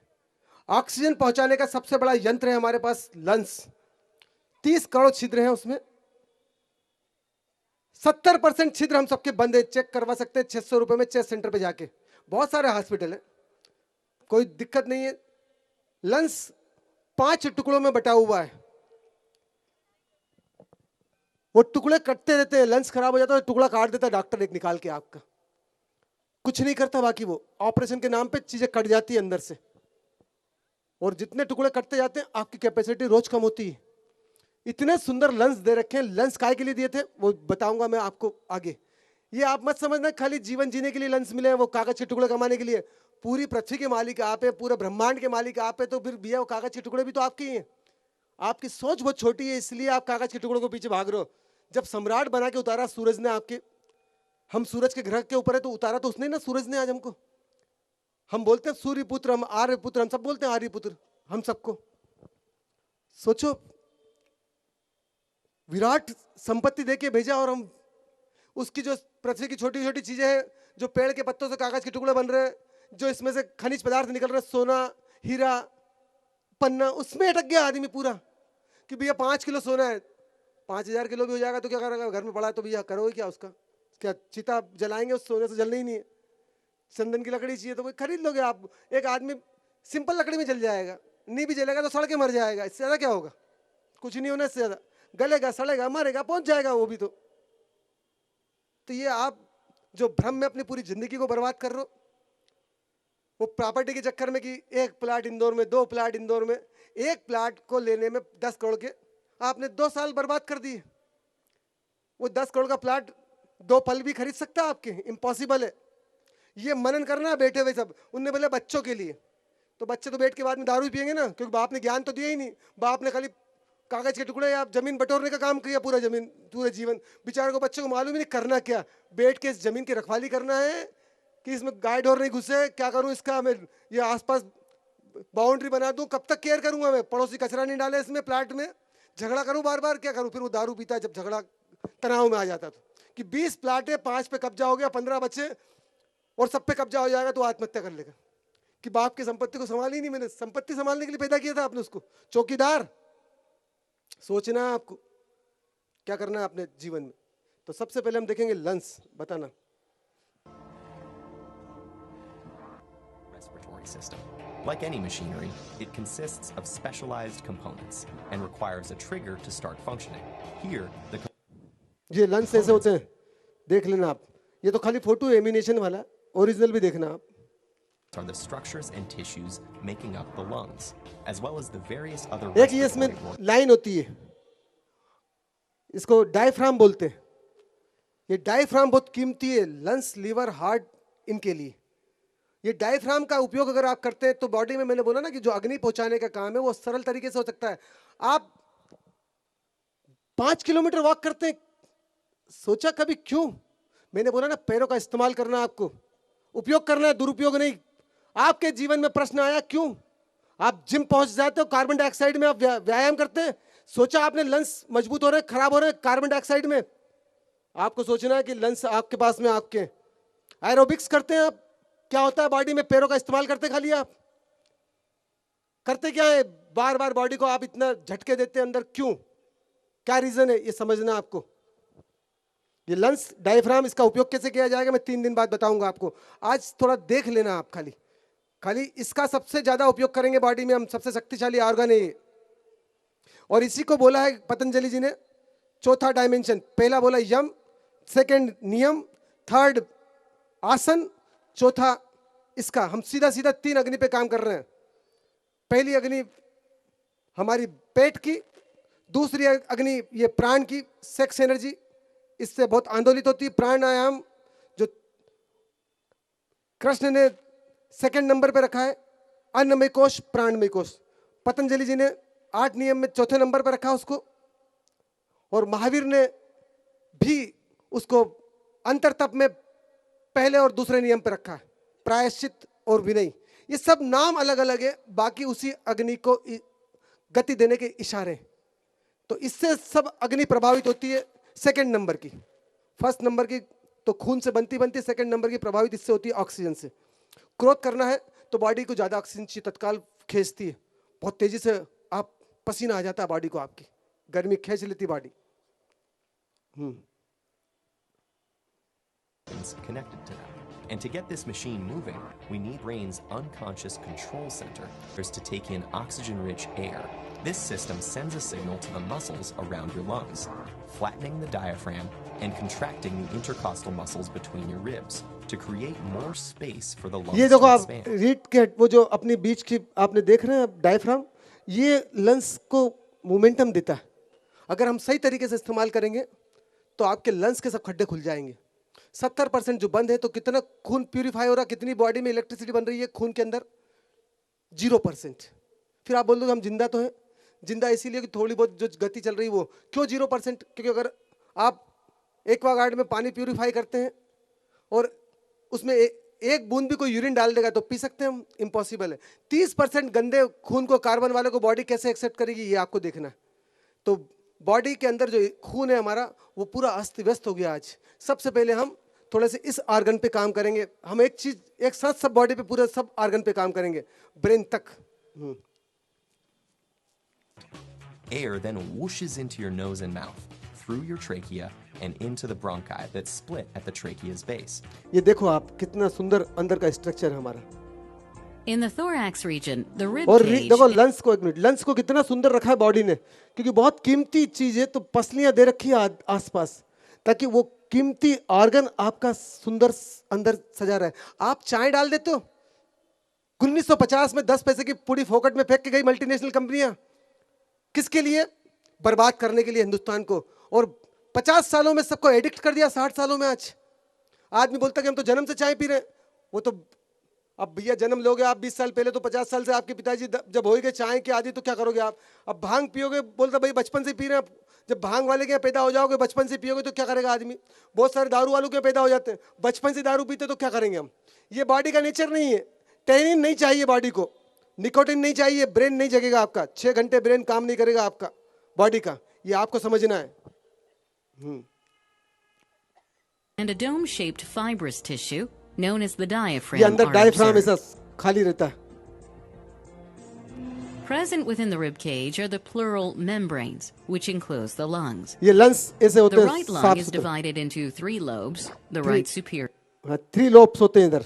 ऑक्सीजन पहुंचाने का सबसे बड़ा यंत्र है हमारे पास लंग्स। 30 करोड़ छिद्र हैं उसमें, 70% छिद्र हम सबके बंद है, चेक करवा सकते हैं 600 रुपए में चेस्ट सेंटर पे जाके। बहुत सारे हॉस्पिटल है, कोई दिक्कत नहीं है। लंग्स 5 टुकड़ों में बटा हुआ है, वो टुकड़े कटते रहते हैं। लंग्स खराब हो जाता है, टुकड़ा काट देता है डॉक्टर एक निकाल के, आपका कुछ नहीं करता। बाकी वो ऑपरेशन के नाम पे चीजें कट जाती है अंदर से, और जितने टुकड़े कटते जाते हैं आपकी कैपेसिटी रोज कम होती है। इतने सुंदर लंग्स दे रखे हैं। लंग्स काय के लिए दिए थे वो बताऊंगा मैं आपको आगे। ये आप मत समझना खाली जीवन जीने के लिए लंग्स मिले हैं, वो कागज के टुकड़े कमाने के लिए। पूरी पृथ्वी के मालिक आप है, पूरे ब्रह्मांड के मालिक आप है, तो फिर भैया वो कागज के टुकड़े भी तो आपके ही हैं। आपकी सोच बहुत छोटी है, इसलिए आप कागज के टुकड़ों को पीछे भाग रहे हो। जब सम्राट बना के उतारा सूरज ने आपके, हम सूरज के ग्रह के ऊपर है तो उतारा तो उसने ना सूरज ने आज हमको। हम बोलते हैं सूर्य पुत्र, हम आर्य पुत्र, हम सब बोलते हैं आर्य पुत्र हम सबको। सोचो, विराट संपत्ति देके भेजा और हम उसकी जो पृथ्वी की छोटी छोटी चीजें हैं, जो पेड़ के पत्तों से कागज के टुकड़े बन रहे हैं, जो इसमें से खनिज पदार्थ निकल रहे हैं, सोना हीरा पन्ना, उसमें अटक गया आदमी पूरा कि भैया 5 किलो सोना है, 5000 किलो भी हो जाएगा तो क्या करेगा? घर में पड़ा है तो भैया करोगे क्या उसका? क्या चिता जलाएंगे? उस सोने से जलना ही नहीं है। चंदन की लकड़ी चाहिए तो वो खरीद लोगे आप। एक आदमी सिंपल लकड़ी में जल जाएगा, नहीं भी जलेगा तो सड़ के मर जाएगा। इससे ज्यादा क्या होगा? कुछ नहीं होना इससे ज्यादा। गलेगा, सड़ेगा, मरेगा, पहुंच जाएगा वो भी। तो ये आप जो भ्रम में अपनी पूरी जिंदगी को बर्बाद कर रहे हो, वो प्रॉपर्टी के चक्कर में कि 1 प्लाट इंदौर में, 2 प्लाट इंदौर में, 1 प्लाट को लेने में 10 करोड़ के आपने 2 साल बर्बाद कर दिए। वो 10 करोड़ का प्लाट 2 पल भी खरीद सकता है आपके? इम्पॉसिबल है। ये मनन करना बैठे हुए सब। उनने बोले बच्चों के लिए, तो बच्चे तो बैठ के बाद में दारू पियेंगे ना, क्योंकि बाप ने ज्ञान तो दिया ही नहीं। बाप ने खाली कागज के टुकड़े या जमीन बटोरने का काम किया पूरा जीवन। बेचारे को, बच्चों को मालूम ही नहीं करना क्या। बैठ के इस जमीन की रखवाली करना है कि इसमें गाय ढोर नहीं घुसे, क्या करूं इसका, मैं ये आसपास बाउंड्री बना दूं, कब तक केयर करूंगा मैं? पड़ोसी कचरा नहीं डाले इसमें प्लाट में, झगड़ा करूं बार बार, क्या करूं? फिर वो दारू पीता है जब झगड़ा तनाव में आ जाता तो, कि 20 प्लाट है, 5 पे कब्जा हो गया, 15 बच्चे और सब पे कब्जा हो जाएगा तो आत्महत्या कर लेगा कि बाप की संपत्ति को संभाली नहीं मैंने। संपत्ति संभालने के लिए पैदा किया था आपने उसको, चौकीदार। सोचना है आपको क्या करना है अपने जीवन में। तो सबसे पहले हम देखेंगे लंग्स, बताना। Respiratory system. Like any machinery, it consists of specialized components and requires a trigger to start functioning. Here, the ये लंग्स ऐसे होते हैं, देख लेना आप। ये तो खाली फोटो एमिनेशन वाला, ओरिजिनल भी देखना आप। are the structures and tissues making up the lungs, as well as the various other एक ये इसमें लाइन होती है, इसको डायफ्राम बोलते हैं। ये डायफ्राम बहुत कीमती है लंग्स, लीवर, हार्ट इनके लिए। ये डायफ्राम का उपयोग अगर आप करते हैं तो बॉडी में, मैंने बोला ना कि जो अग्नि पहुंचाने का काम है वो सरल तरीके से हो सकता है। आप 5 किलोमीटर वॉक करते हैं, सोचा कभी क्यों? मैंने बोला ना पैरों का इस्तेमाल करना, आपको उपयोग करना है, दुरुपयोग नहीं। आपके जीवन में प्रश्न आया क्यों? आप जिम पहुंच जाते हो, कार्बन डाइऑक्साइड में आप व्यायाम करते हैं, सोचा आपने लंग्स मजबूत हो रहे हैं, खराब हो रहे हैं कार्बन डाइऑक्साइड में। आपको सोचना है कि लंग्स आपके पास में आपके। एरोबिक्स करते हैं आप, क्या होता है बॉडी में? पैरों का इस्तेमाल करते खाली आप करते क्या है? बार बार बॉडी को आप इतना झटके देते हैं अंदर, क्यों? क्या रीजन है ये समझना आपको। ये लंग्स डायफ्राम, इसका उपयोग कैसे किया जाएगा मैं 3 दिन बाद बताऊंगा आपको। आज थोड़ा देख लेना आप, खाली इसका सबसे ज्यादा उपयोग करेंगे बॉडी में हम। सबसे शक्तिशाली ऑर्गन है ये, और इसी को बोला है पतंजलि जी ने चौथा डायमेंशन। पहला बोला यम, सेकंड नियम, थर्ड आसन, चौथा इसका। हम सीधा सीधा 3 अग्नि पे काम कर रहे हैं। पहली अग्नि हमारी पेट की, दूसरी अग्नि ये प्राण की, सेक्स एनर्जी, इससे बहुत आंदोलित होती है। प्राणायाम जो कृष्ण ने सेकंड नंबर पे रखा है, अन्नमय कोश, प्राणमय कोश। पतंजलि जी ने 8 नियम में चौथे नंबर पे रखा उसको, और महावीर ने भी उसको अंतरतप में पहले और दूसरे नियम पे रखा है, प्रायश्चित और विनय। ये सब नाम अलग अलग है, बाकी उसी अग्नि को गति देने के इशारे। तो इससे सब अग्नि प्रभावित होती है सेकंड नंबर की। फर्स्ट नंबर की तो खून से बनती, सेकंड नंबर की प्रभावित इससे होती है ऑक्सीजन से। क्रोध करना है तो बॉडी को ज्यादा ऑक्सीजन चाहिए, तत्काल खींचती है, बहुत तेजी से आप पसीना आ जाता है बॉडी को, आपकी गर्मी खींच लेती body. Connected to them. And to get this machine moving, we need brain's unconscious control center to take in oxygen-rich air. This system sends a signal to the muscles around your lungs, flattening the diaphragm and contracting the intercostal muscles between your ribs to create more space for the lungs ये देखो to आप expand. रीड के वो जो अपनी बीच की आपने देख रहे हैं डायफ्राम, ये लंग्स को मोमेंटम देता है। अगर हम सही तरीके से इस्तेमाल करेंगे तो आपके लंग्स के सब खड्डे खुल जाएंगे। 70% जो बंद है, तो कितना खून प्यूरिफाई हो रहा, कितनी बॉडी में इलेक्ट्रिसिटी बन रही है खून के अंदर? 0%। फिर आप बोल दो हम जिंदा तो हैं, जिंदा इसीलिए कि थोड़ी बहुत जो गति चल रही है वो। क्यों 0%? क्योंकि अगर आप एक्वागार्ड में पानी प्यूरिफाई करते हैं और उसमें एक बूंद भी कोई यूरिन डाल देगा तो पी सकते हैं हम? इम्पॉसिबल है। 30% गंदे खून को, कार्बन वाले को बॉडी कैसे एक्सेप्ट करेगी, ये आपको देखना है। तो बॉडी के अंदर जो खून है हमारा, वो पूरा अस्त व्यस्त हो गया आज। सबसे पहले हम थोड़े से इस ऑर्गन पे काम करेंगे। हम एक चीज एक साथ सब बॉडी पे, पूरे सब ऑर्गन पे काम करेंगे, ब्रेन तक। Air then whooshes into your nose and mouth, through your trachea and into the bronchi that split at the trachea's base. ये देखो आप कितना सुंदर अंदर का स्ट्रक्चर है हमारा। In the thorax region, the rib और cage देखो लंग्स को, एक मिनट, लंग्स को कितना सुंदर रखा है बॉडी ने, क्योंकि बहुत कीमती चीज है। तो पसलियां दे रखी है आसपास, ताकि वो कीमती ऑर्गन आपका सुंदर अंदर सजा रहे। आप चाय डाल देते हो, 1950 में 10 पैसे की पुड़ी फोकट में फेंक के गई मल्टीनेशनल कंपनियां, किसके लिए? बर्बाद करने के लिए हिंदुस्तान को। और 50 सालों में सबको एडिक्ट कर दिया, 60 सालों में आज आदमी बोलता कि हम तो जन्म से चाय पी रहे हैं। वो तो अब भैया जन्म लोगे आप 20 साल पहले, तो 50 साल से आपके पिताजी जब हो गए चाय के आदि, तो क्या करोगे आप? अब भांग पियोगे, बोलता भाई बचपन से पी रहे हैं। जब भांग वाले के यहाँ पैदा हो जाओगे, बचपन से पियोगे, तो क्या करेगा आदमी? बहुत सारे दारू वालों के पैदा हो जाते हैं, बचपन से दारू पीते, तो क्या करेंगे हम? ये बॉडी का नेचर नहीं है। टैनिन नहीं चाहिए बॉडी को, निकोटिन नहीं चाहिए, ब्रेन नहीं जगेगा आपका, 6 घंटे ब्रेन काम नहीं करेगा आपका बॉडी का, ये आपको समझना है। and a dome-shaped fibrous tissue known as the ये diaphragm अंदर are डायफ्राम observed. ऐसा खाली रहता है। Present within the rib cage are the pleural membranes, which enclose the lungs. ये लंग्स ऐसे होते The हैं right lung साफ is सुथरे। divided into 3 lobes: the right superior, 3 lobes होते हैं इधर।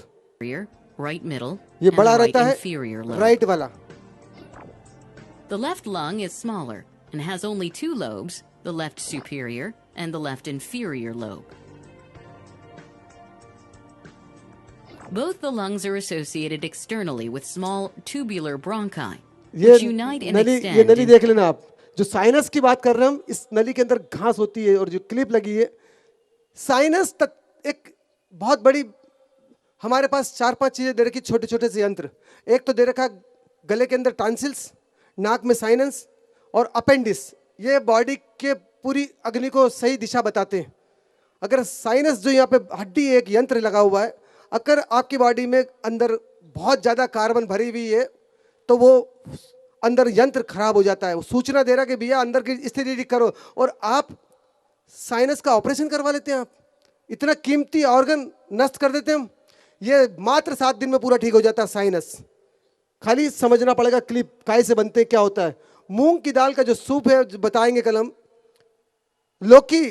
right middle, ये and बड़ा the right रहता है inferior lobe. राइट वाला। The left lung is smaller and has only 2 lobes: the left superior and the left inferior lobe. Both the lungs are associated externally with small tubular bronchi, ये which unite and नली, ये extend नली in देख लेना आप, जो साइनस की बात कर रहे हैं हम, इस नली के अंदर घास होती है और जो क्लिप लगी है, साइनस तक एक बहुत बड़ी, हमारे पास 4-5 चीजें दे रखी, छोटे छोटे से यंत्र। एक तो दे रखा गले के अंदर टॉन्सिल्स, नाक में साइनस और अपेंडिस। ये बॉडी के पूरी अग्नि को सही दिशा बताते हैं। अगर साइनस जो यहाँ पे हड्डी एक यंत्र लगा हुआ है, अगर आपकी बॉडी में अंदर बहुत ज़्यादा कार्बन भरी हुई है तो वो अंदर यंत्र खराब हो जाता है। वो सूचना दे रहा कि भैया अंदर की स्थिति ठीक करो, और आप साइनस का ऑपरेशन करवा लेते हैं। आप इतना कीमती ऑर्गन नष्ट कर देते हैं हम। ये मात्र 7 दिन में पूरा ठीक हो जाता है साइनस। खाली समझना पड़ेगा क्लिप काय से बनते हैं, क्या होता है। मूंग की दाल का जो सूप है, जो बताएंगे कल हम। लौकी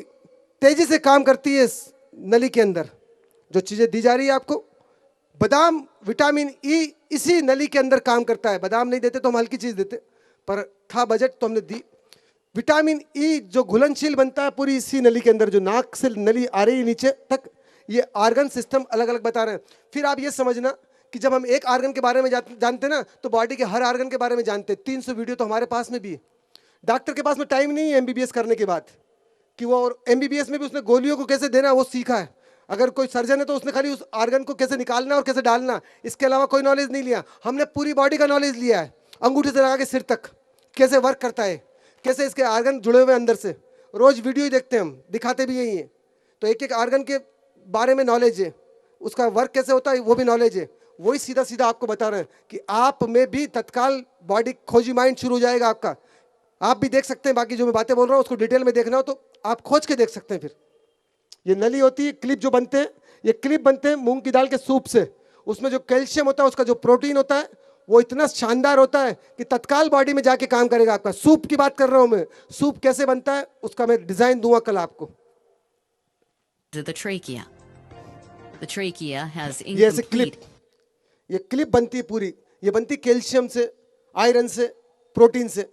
तेजी से काम करती है इस नली के अंदर, जो चीजें दी जा रही है आपको। बादाम, विटामिन ई इसी नली के अंदर काम करता है। बादाम नहीं देते तो हम हल्की चीज देते, पर था बजट तो हमने दी। विटामिन ई जो घुलनशील बनता है पूरी इसी नली के अंदर, जो नाक से नली आ रही है नीचे तक। ये ऑर्गन सिस्टम अलग अलग बता रहे हैं। फिर आप ये समझना कि जब हम एक ऑर्गन के बारे में जानते ना, तो बॉडी के हर ऑर्गन के बारे में जानते। 300 वीडियो तो हमारे पास में भी है। डॉक्टर के पास में टाइम नहीं है एमबीबीएस करने के बाद कि वो, और एमबीबीएस में भी उसने गोलियों को कैसे देना वो सीखा है। अगर कोई सर्जन है तो उसने खाली उस ऑर्गन को कैसे निकालना और कैसे डालना, इसके अलावा कोई नॉलेज नहीं लिया। हमने पूरी बॉडी का नॉलेज लिया है, अंगूठे से लगा के सिर तक कैसे वर्क करता है, कैसे इसके ऑर्गन जुड़े हुए अंदर से। रोज वीडियो ही देखते हैं हम, दिखाते भी यही है। तो एक एक ऑर्गन के बारे में नॉलेज है, उसका वर्क कैसे होता है वो भी नॉलेज है। वही सीधा सीधा आपको बता रहे हैं कि आप में भी तत्काल बॉडी खोजी माइंड शुरू हो जाएगा आपका। आप भी देख सकते हैं, बाकी जो मैं बातें बोल रहा हूँ उसको डिटेल में देखना हो तो आप खोज के देख सकते हैं। फिर ये नली होती है, क्लिप जो बनते हैं, ये क्लिप बनते हैं मूंग की दाल के सूप से। उसमें जो कैल्शियम होता है, उसका जो प्रोटीन होता है, वो इतना शानदार होता है कि तत्काल बॉडी में जाके काम करेगा आपका। सूप की बात कर रहा हूं मैं, सूप कैसे बनता है उसका मैं डिजाइन दूंगा कल आपको। The trachea. The trachea has ये ऐसे क्लिप, incomplete ये क्लिप बनती है पूरी। ये बनती कैल्शियम से, आयरन से, प्रोटीन से।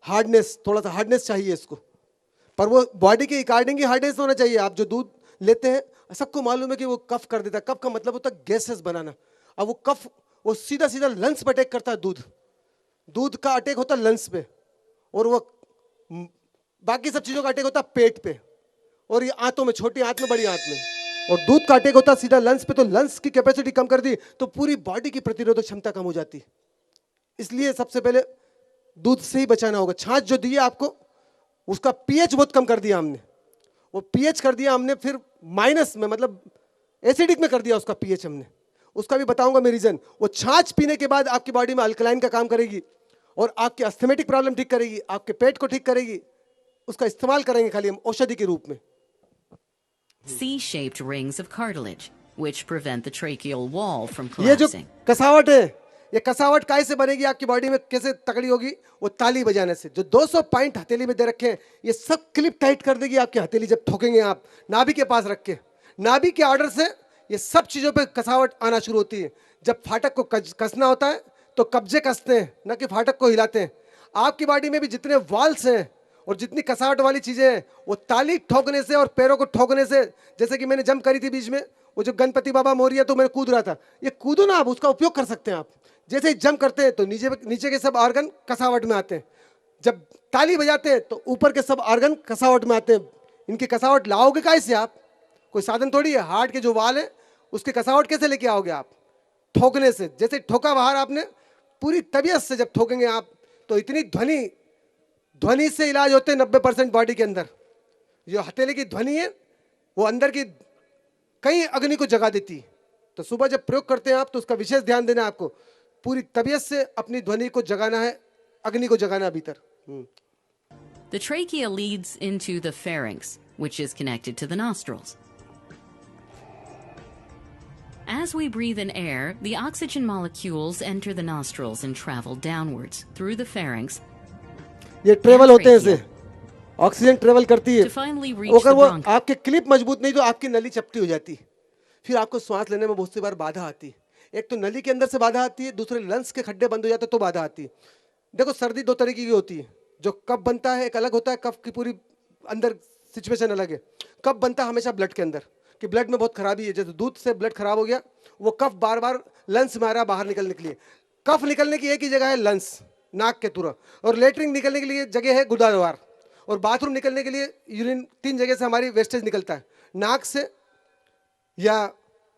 हार्डनेस, थोड़ा सा हार्डनेस चाहिए इसको, पर वो बॉडी के अकॉर्डिंग ही हार्डनेस होना चाहिए। आप जो दूध लेते हैं, सबको मालूम है कि वो कफ कर देता है। कफ का मतलब होता है गैसेस बनाना। अब वो कफ, वो सीधा सीधा लंग्स पे अटैक करता है। दूध का अटैक होता है लंग्स पे, और वो बाकी सब चीज़ों का अटैक होता है पेट पे, और ये आंतों में, छोटी आंत में, बड़ी आंत में। और दूध का अटैक होता है सीधा लंग्स पे। तो लंग्स की कैपेसिटी कम कर दी तो पूरी बॉडी की प्रतिरोधक क्षमता कम हो जाती है। इसलिए सबसे पहले दूध से ही बचाना होगा। छाछ जो दी है आपको, उसका पीएच बहुत कम कर दिया हमने। वो पीएच कर दिया हमने फिर माइनस में, मतलब एसिडिक में कर दिया उसका पीएच हमने। उसका भी बताऊंगा मैं रीजन। वो छाछ पीने के बाद आपकी बॉडी में अल्कलाइन का काम करेगी और आपकी अस्थमेटिक प्रॉब्लम ठीक करेगी, आपके पेट को ठीक करेगी। उसका इस्तेमाल करेंगे खाली हम औषधि के रूप में। C-shaped rings of cartilage, which prevent the tracheal wall from ये जो collapsing. कसावट है, ये कसावट काय से बनेगी आपकी बॉडी में, कैसे तगड़ी होगी? वो ताली बजाने से। जो 200 पॉइंट हथेली में दे रखे हैं, ये सब क्लिप टाइट कर देगी आपकी हथेली जब ठोकेंगे आप नाभि के पास रख के। नाभि के ऑर्डर से ये सब चीजों पे कसावट आना शुरू होती है। जब फाटक को कसना होता है तो कब्जे कसते हैं, न कि फाटक को हिलाते हैं। आपकी बॉडी में भी जितने वॉल्स हैं और जितनी कसावट वाली चीजें हैं, वो ताली ठोकने से और पैरों को ठोकने से। जैसे कि मैंने जंप करी थी बीच में, वो जो गणपति बाबा मोरिया, तो मैंने कूद रहा था। ये कूदो ना आप, उसका उपयोग कर सकते हैं आप। जैसे ही जंप करते हैं तो नीचे के सब ऑर्गन कसावट में आते हैं। जब ताली बजाते हैं तो ऊपर के सब ऑर्गन कसावट में आते हैं। इनकी कसावट लाओगे कैसे आप? कोई साधन थोड़ी है। हार्ट के जो वाल है उसकी कसावट कैसे लेके आओगे आप? ठोकने से। जैसे ठोका बाहर आपने, पूरी तबीयत से जब ठोकेंगे आप तो इतनी ध्वनि से इलाज होते हैं 90% बॉडी के अंदर। जो हथेली की ध्वनि है वो अंदर की कई अग्नि को जगा देती है। तो सुबह जब प्रयोग करते हैं आप तो उसका विशेष ध्यान देना है आपको। पूरी तबीयत से अपनी ध्वनि को जगाना है, अग्नि को जगाना है भीतर। The trachea leads into the pharynx, which is connected to the nostrils. As we breathe in air, the oxygen molecules enter the nostrils and travel downwards through the pharynx ये ट्रेवल होते हैं, ऐसे ऑक्सीजन ट्रेवल करती है। to finally reach अगर the वो bronchi. आपके क्लिप मजबूत नहीं तो आपकी नली चपटी हो जाती है। फिर आपको सांस लेने में बहुत सी बार बाधा आती है। एक तो नली के अंदर से बाधा आती है, दूसरे लंग्स के खड्डे बंद हो जाते तो बाधा आती है। देखो, सर्दी 2 तरीके की होती है। जो कफ बनता है एक अलग होता है, कफ की पूरी अंदर सिचुएशन अलग है। कफ बनता है हमेशा ब्लड के अंदर, कि ब्लड में बहुत खराबी है। जैसे दूध से ब्लड खराब हो गया, वो कफ बार बार लंग्स में आ रहा है बाहर निकलने के लिए। कफ निकलने की एक ही जगह है लंग्स। नाक के तुरंत, और लेटरिन निकलने के लिए जगह है गुदाद्वार, और बाथरूम निकलने के लिए यूरिन 3 जगह से हमारी वेस्टेज निकलता है, नाक से या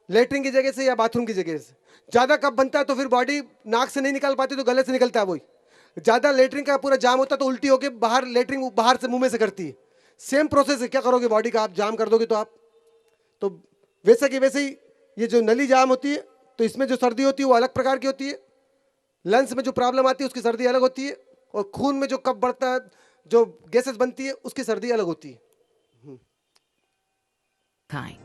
लेटरिन की जगह से या बाथरूम की जगह से। ज़्यादा कब बनता है तो फिर बॉडी नाक से नहीं निकाल पाती तो गले से निकलता है वही। ज़्यादा लेटरिन का पूरा जाम होता है तो उल्टी होकर बाहर लेटरिन बाहर से मुंह में से करती है। सेम प्रोसेस है, क्या करोगे बॉडी का, आप जाम कर दोगे तो आप तो वैसे कि वैसे ही ये जो नली जाम होती है तो इसमें जो सर्दी होती है वो अलग प्रकार की होती है, लंग्स में जो प्रॉब्लम आती है उसकी सर्दी अलग होती है, और खून में जो कफ बढ़ता है, जो गैसेस बनती है उसकी सर्दी अलग होती है। Kai.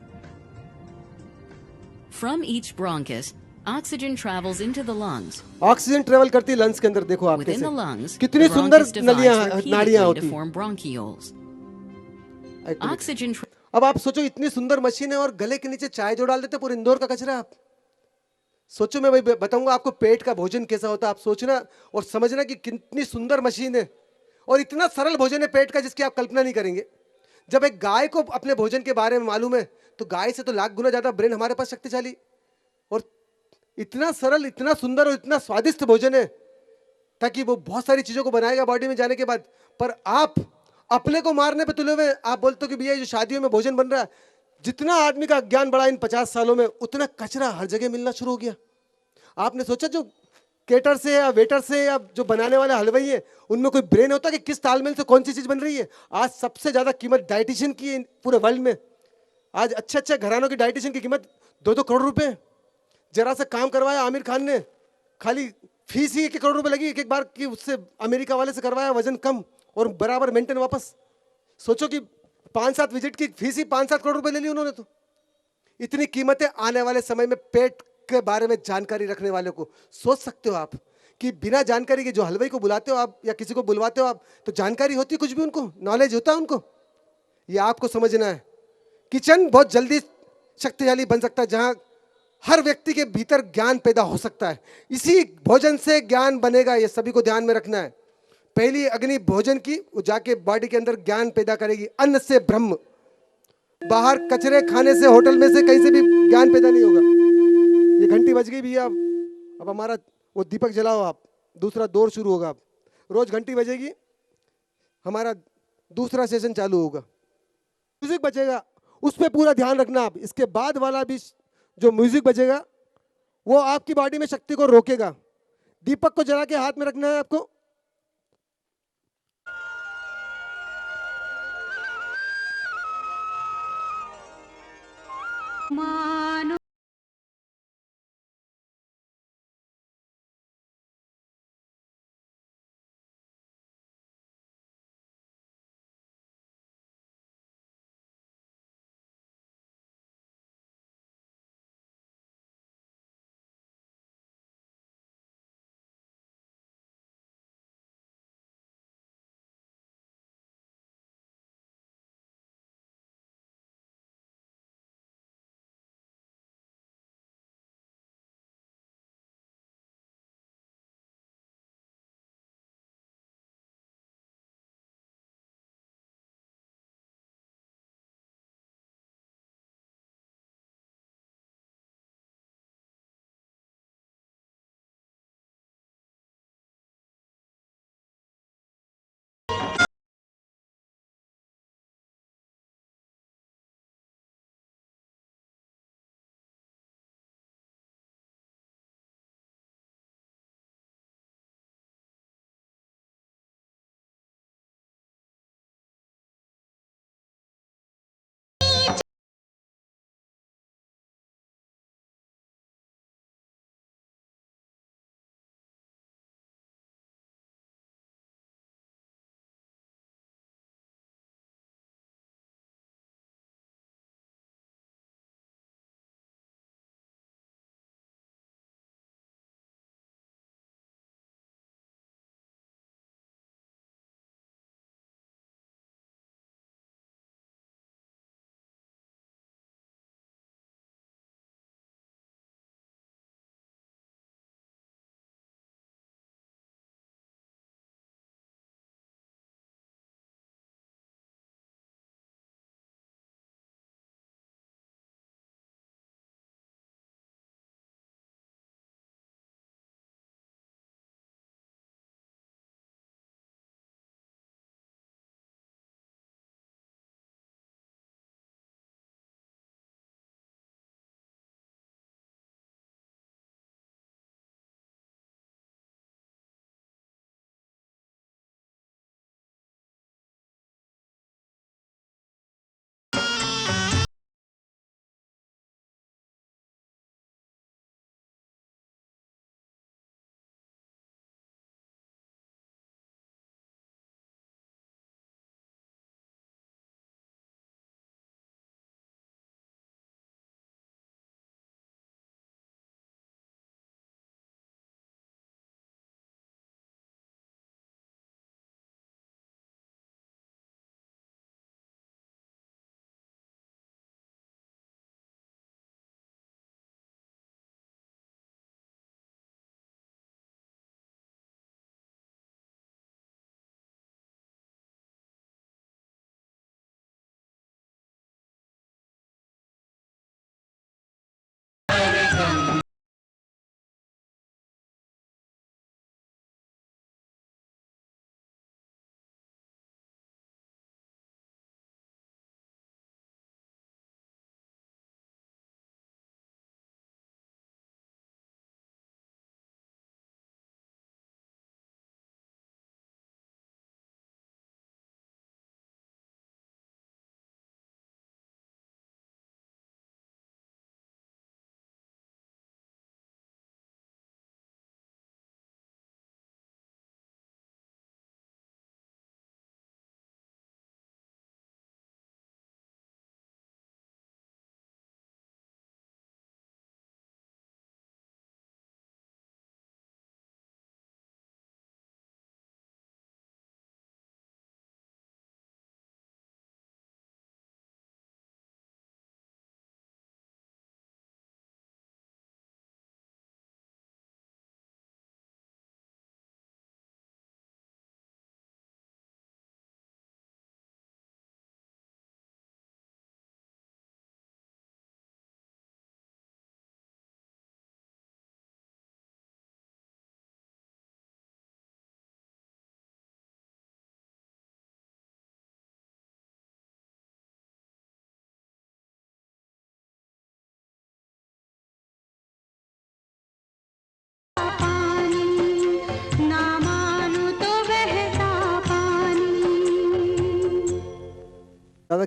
From each bronchus, oxygen travels into the lungs. Oxygen travel करती है लंग्स के अंदर, देखो आप Within the कैसे lungs, कितनी the सुंदर bronchus divides नलियां नाड़ियां repeatedly to होती form bronchioles. हैं। Oxygen अब आप सोचो इतनी सुंदर मशीन है और गले के नीचे चाय जो डाल देते पूरे इंदौर का कचरा। आप सोचो, मैं भाई बताऊंगा आपको पेट का भोजन कैसा होता है, आप सोचना और समझना कि कितनी सुंदर मशीन है और इतना सरल भोजन है पेट का जिसकी आप कल्पना नहीं करेंगे। जब एक गाय को अपने भोजन के बारे में मालूम है तो गाय से तो लाख गुना ज्यादा ब्रेन हमारे पास शक्तिशाली, और इतना सरल, इतना सुंदर और इतना स्वादिष्ट भोजन है ताकि वो बहुत सारी चीजों को बनाएगा बॉडी में जाने के बाद। पर आप अपने को मारने पे तुले हुए, आप बोलते हो कि भैया जो शादियों में भोजन बन रहा है, जितना आदमी का ज्ञान बढ़ा इन 50 सालों में उतना कचरा हर जगह मिलना शुरू हो गया। आपने सोचा जो केटर से या वेटर से या जो बनाने वाले हलवाई है उनमें कोई ब्रेन होता है कि किस तालमेल से कौन सी चीज बन रही है? आज सबसे ज्यादा कीमत डाइटिशियन की है पूरे वर्ल्ड में। आज अच्छे अच्छे घरानों की डाइटिशियन की कीमत 2-2 करोड़ रुपए। जरा सा काम करवाया आमिर खान ने, खाली फीस ही 1 करोड़ रुपए लगी एक एक बार की, उससे अमेरिका वाले से करवाया, वजन कम और बराबर मेंटेन वापस। सोचो कि 5-7 विजिट की फीस ही 5-7 करोड़ रुपए ले ली उन्होंने। तो इतनी कीमतें आने वाले समय में पेट के बारे में जानकारी रखने वाले को। सोच सकते हो आप कि बिना जानकारी के जो हलवाई को बुलाते हो आप या किसी को बुलवाते हो आप, तो जानकारी होती है कुछ भी, उनको नॉलेज होता है उनको। ये आपको समझना है। किचन बहुत जल्दी शक्तिशाली बन सकता है जहां हर व्यक्ति के भीतर ज्ञान पैदा हो सकता है। इसी भोजन से ज्ञान बनेगा, ये सभी को ध्यान में रखना है। पहली अग्नि भोजन की, वो जाके बॉडी के अंदर ज्ञान पैदा करेगी। अन्न से ब्रह्म, बाहर कचरे खाने से, होटल में से, कहीं से भी ज्ञान पैदा नहीं होगा। ये घंटी बज गई भैया, अब हमारा वो दीपक जलाओ, आप दूसरा दौर शुरू होगा। अब रोज घंटी बजेगी, हमारा दूसरा सेशन चालू होगा। म्यूजिक बजेगा, उस पर पूरा ध्यान रखना आप। इसके बाद वाला भी जो म्यूजिक बजेगा वो आपकी बॉडी में शक्ति को रोकेगा। दीपक को जला के हाथ में रखना है आपको।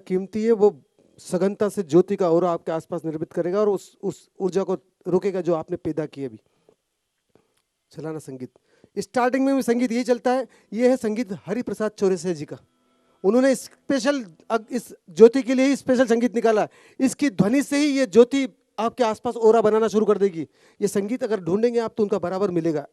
कीमती है, वो सघनता से ज्योति का और आपके आसपास निर्मित करेगा और उस ऊर्जा को रोकेगा जो आपने पैदा की अभी। चलाना संगीत, स्टार्टिंग में भी संगीत यही चलता है। ये है संगीत हरिप्रसाद चौरसिया जी का। उन्होंने स्पेशल इस ज्योति के लिए ही स्पेशल संगीत निकाला। इसकी ध्वनि से ही ये ज्योति आपके आसपास ओरा बनाना शुरू कर देगी। ये संगीत अगर ढूंढेंगे आप तो उनका बराबर मिलेगा।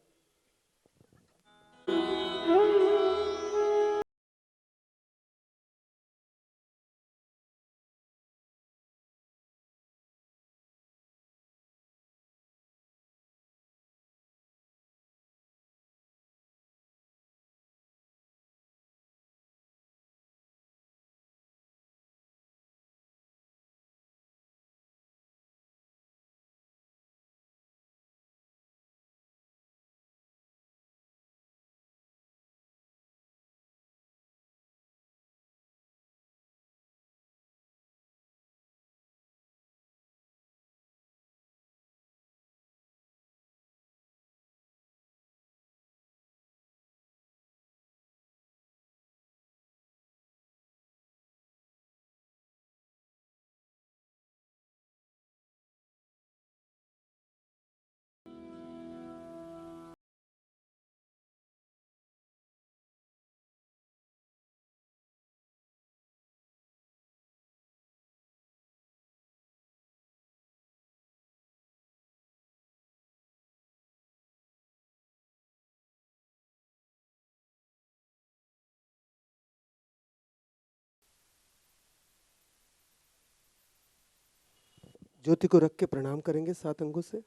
ज्योति को रख के प्रणाम करेंगे 7 अंगों से।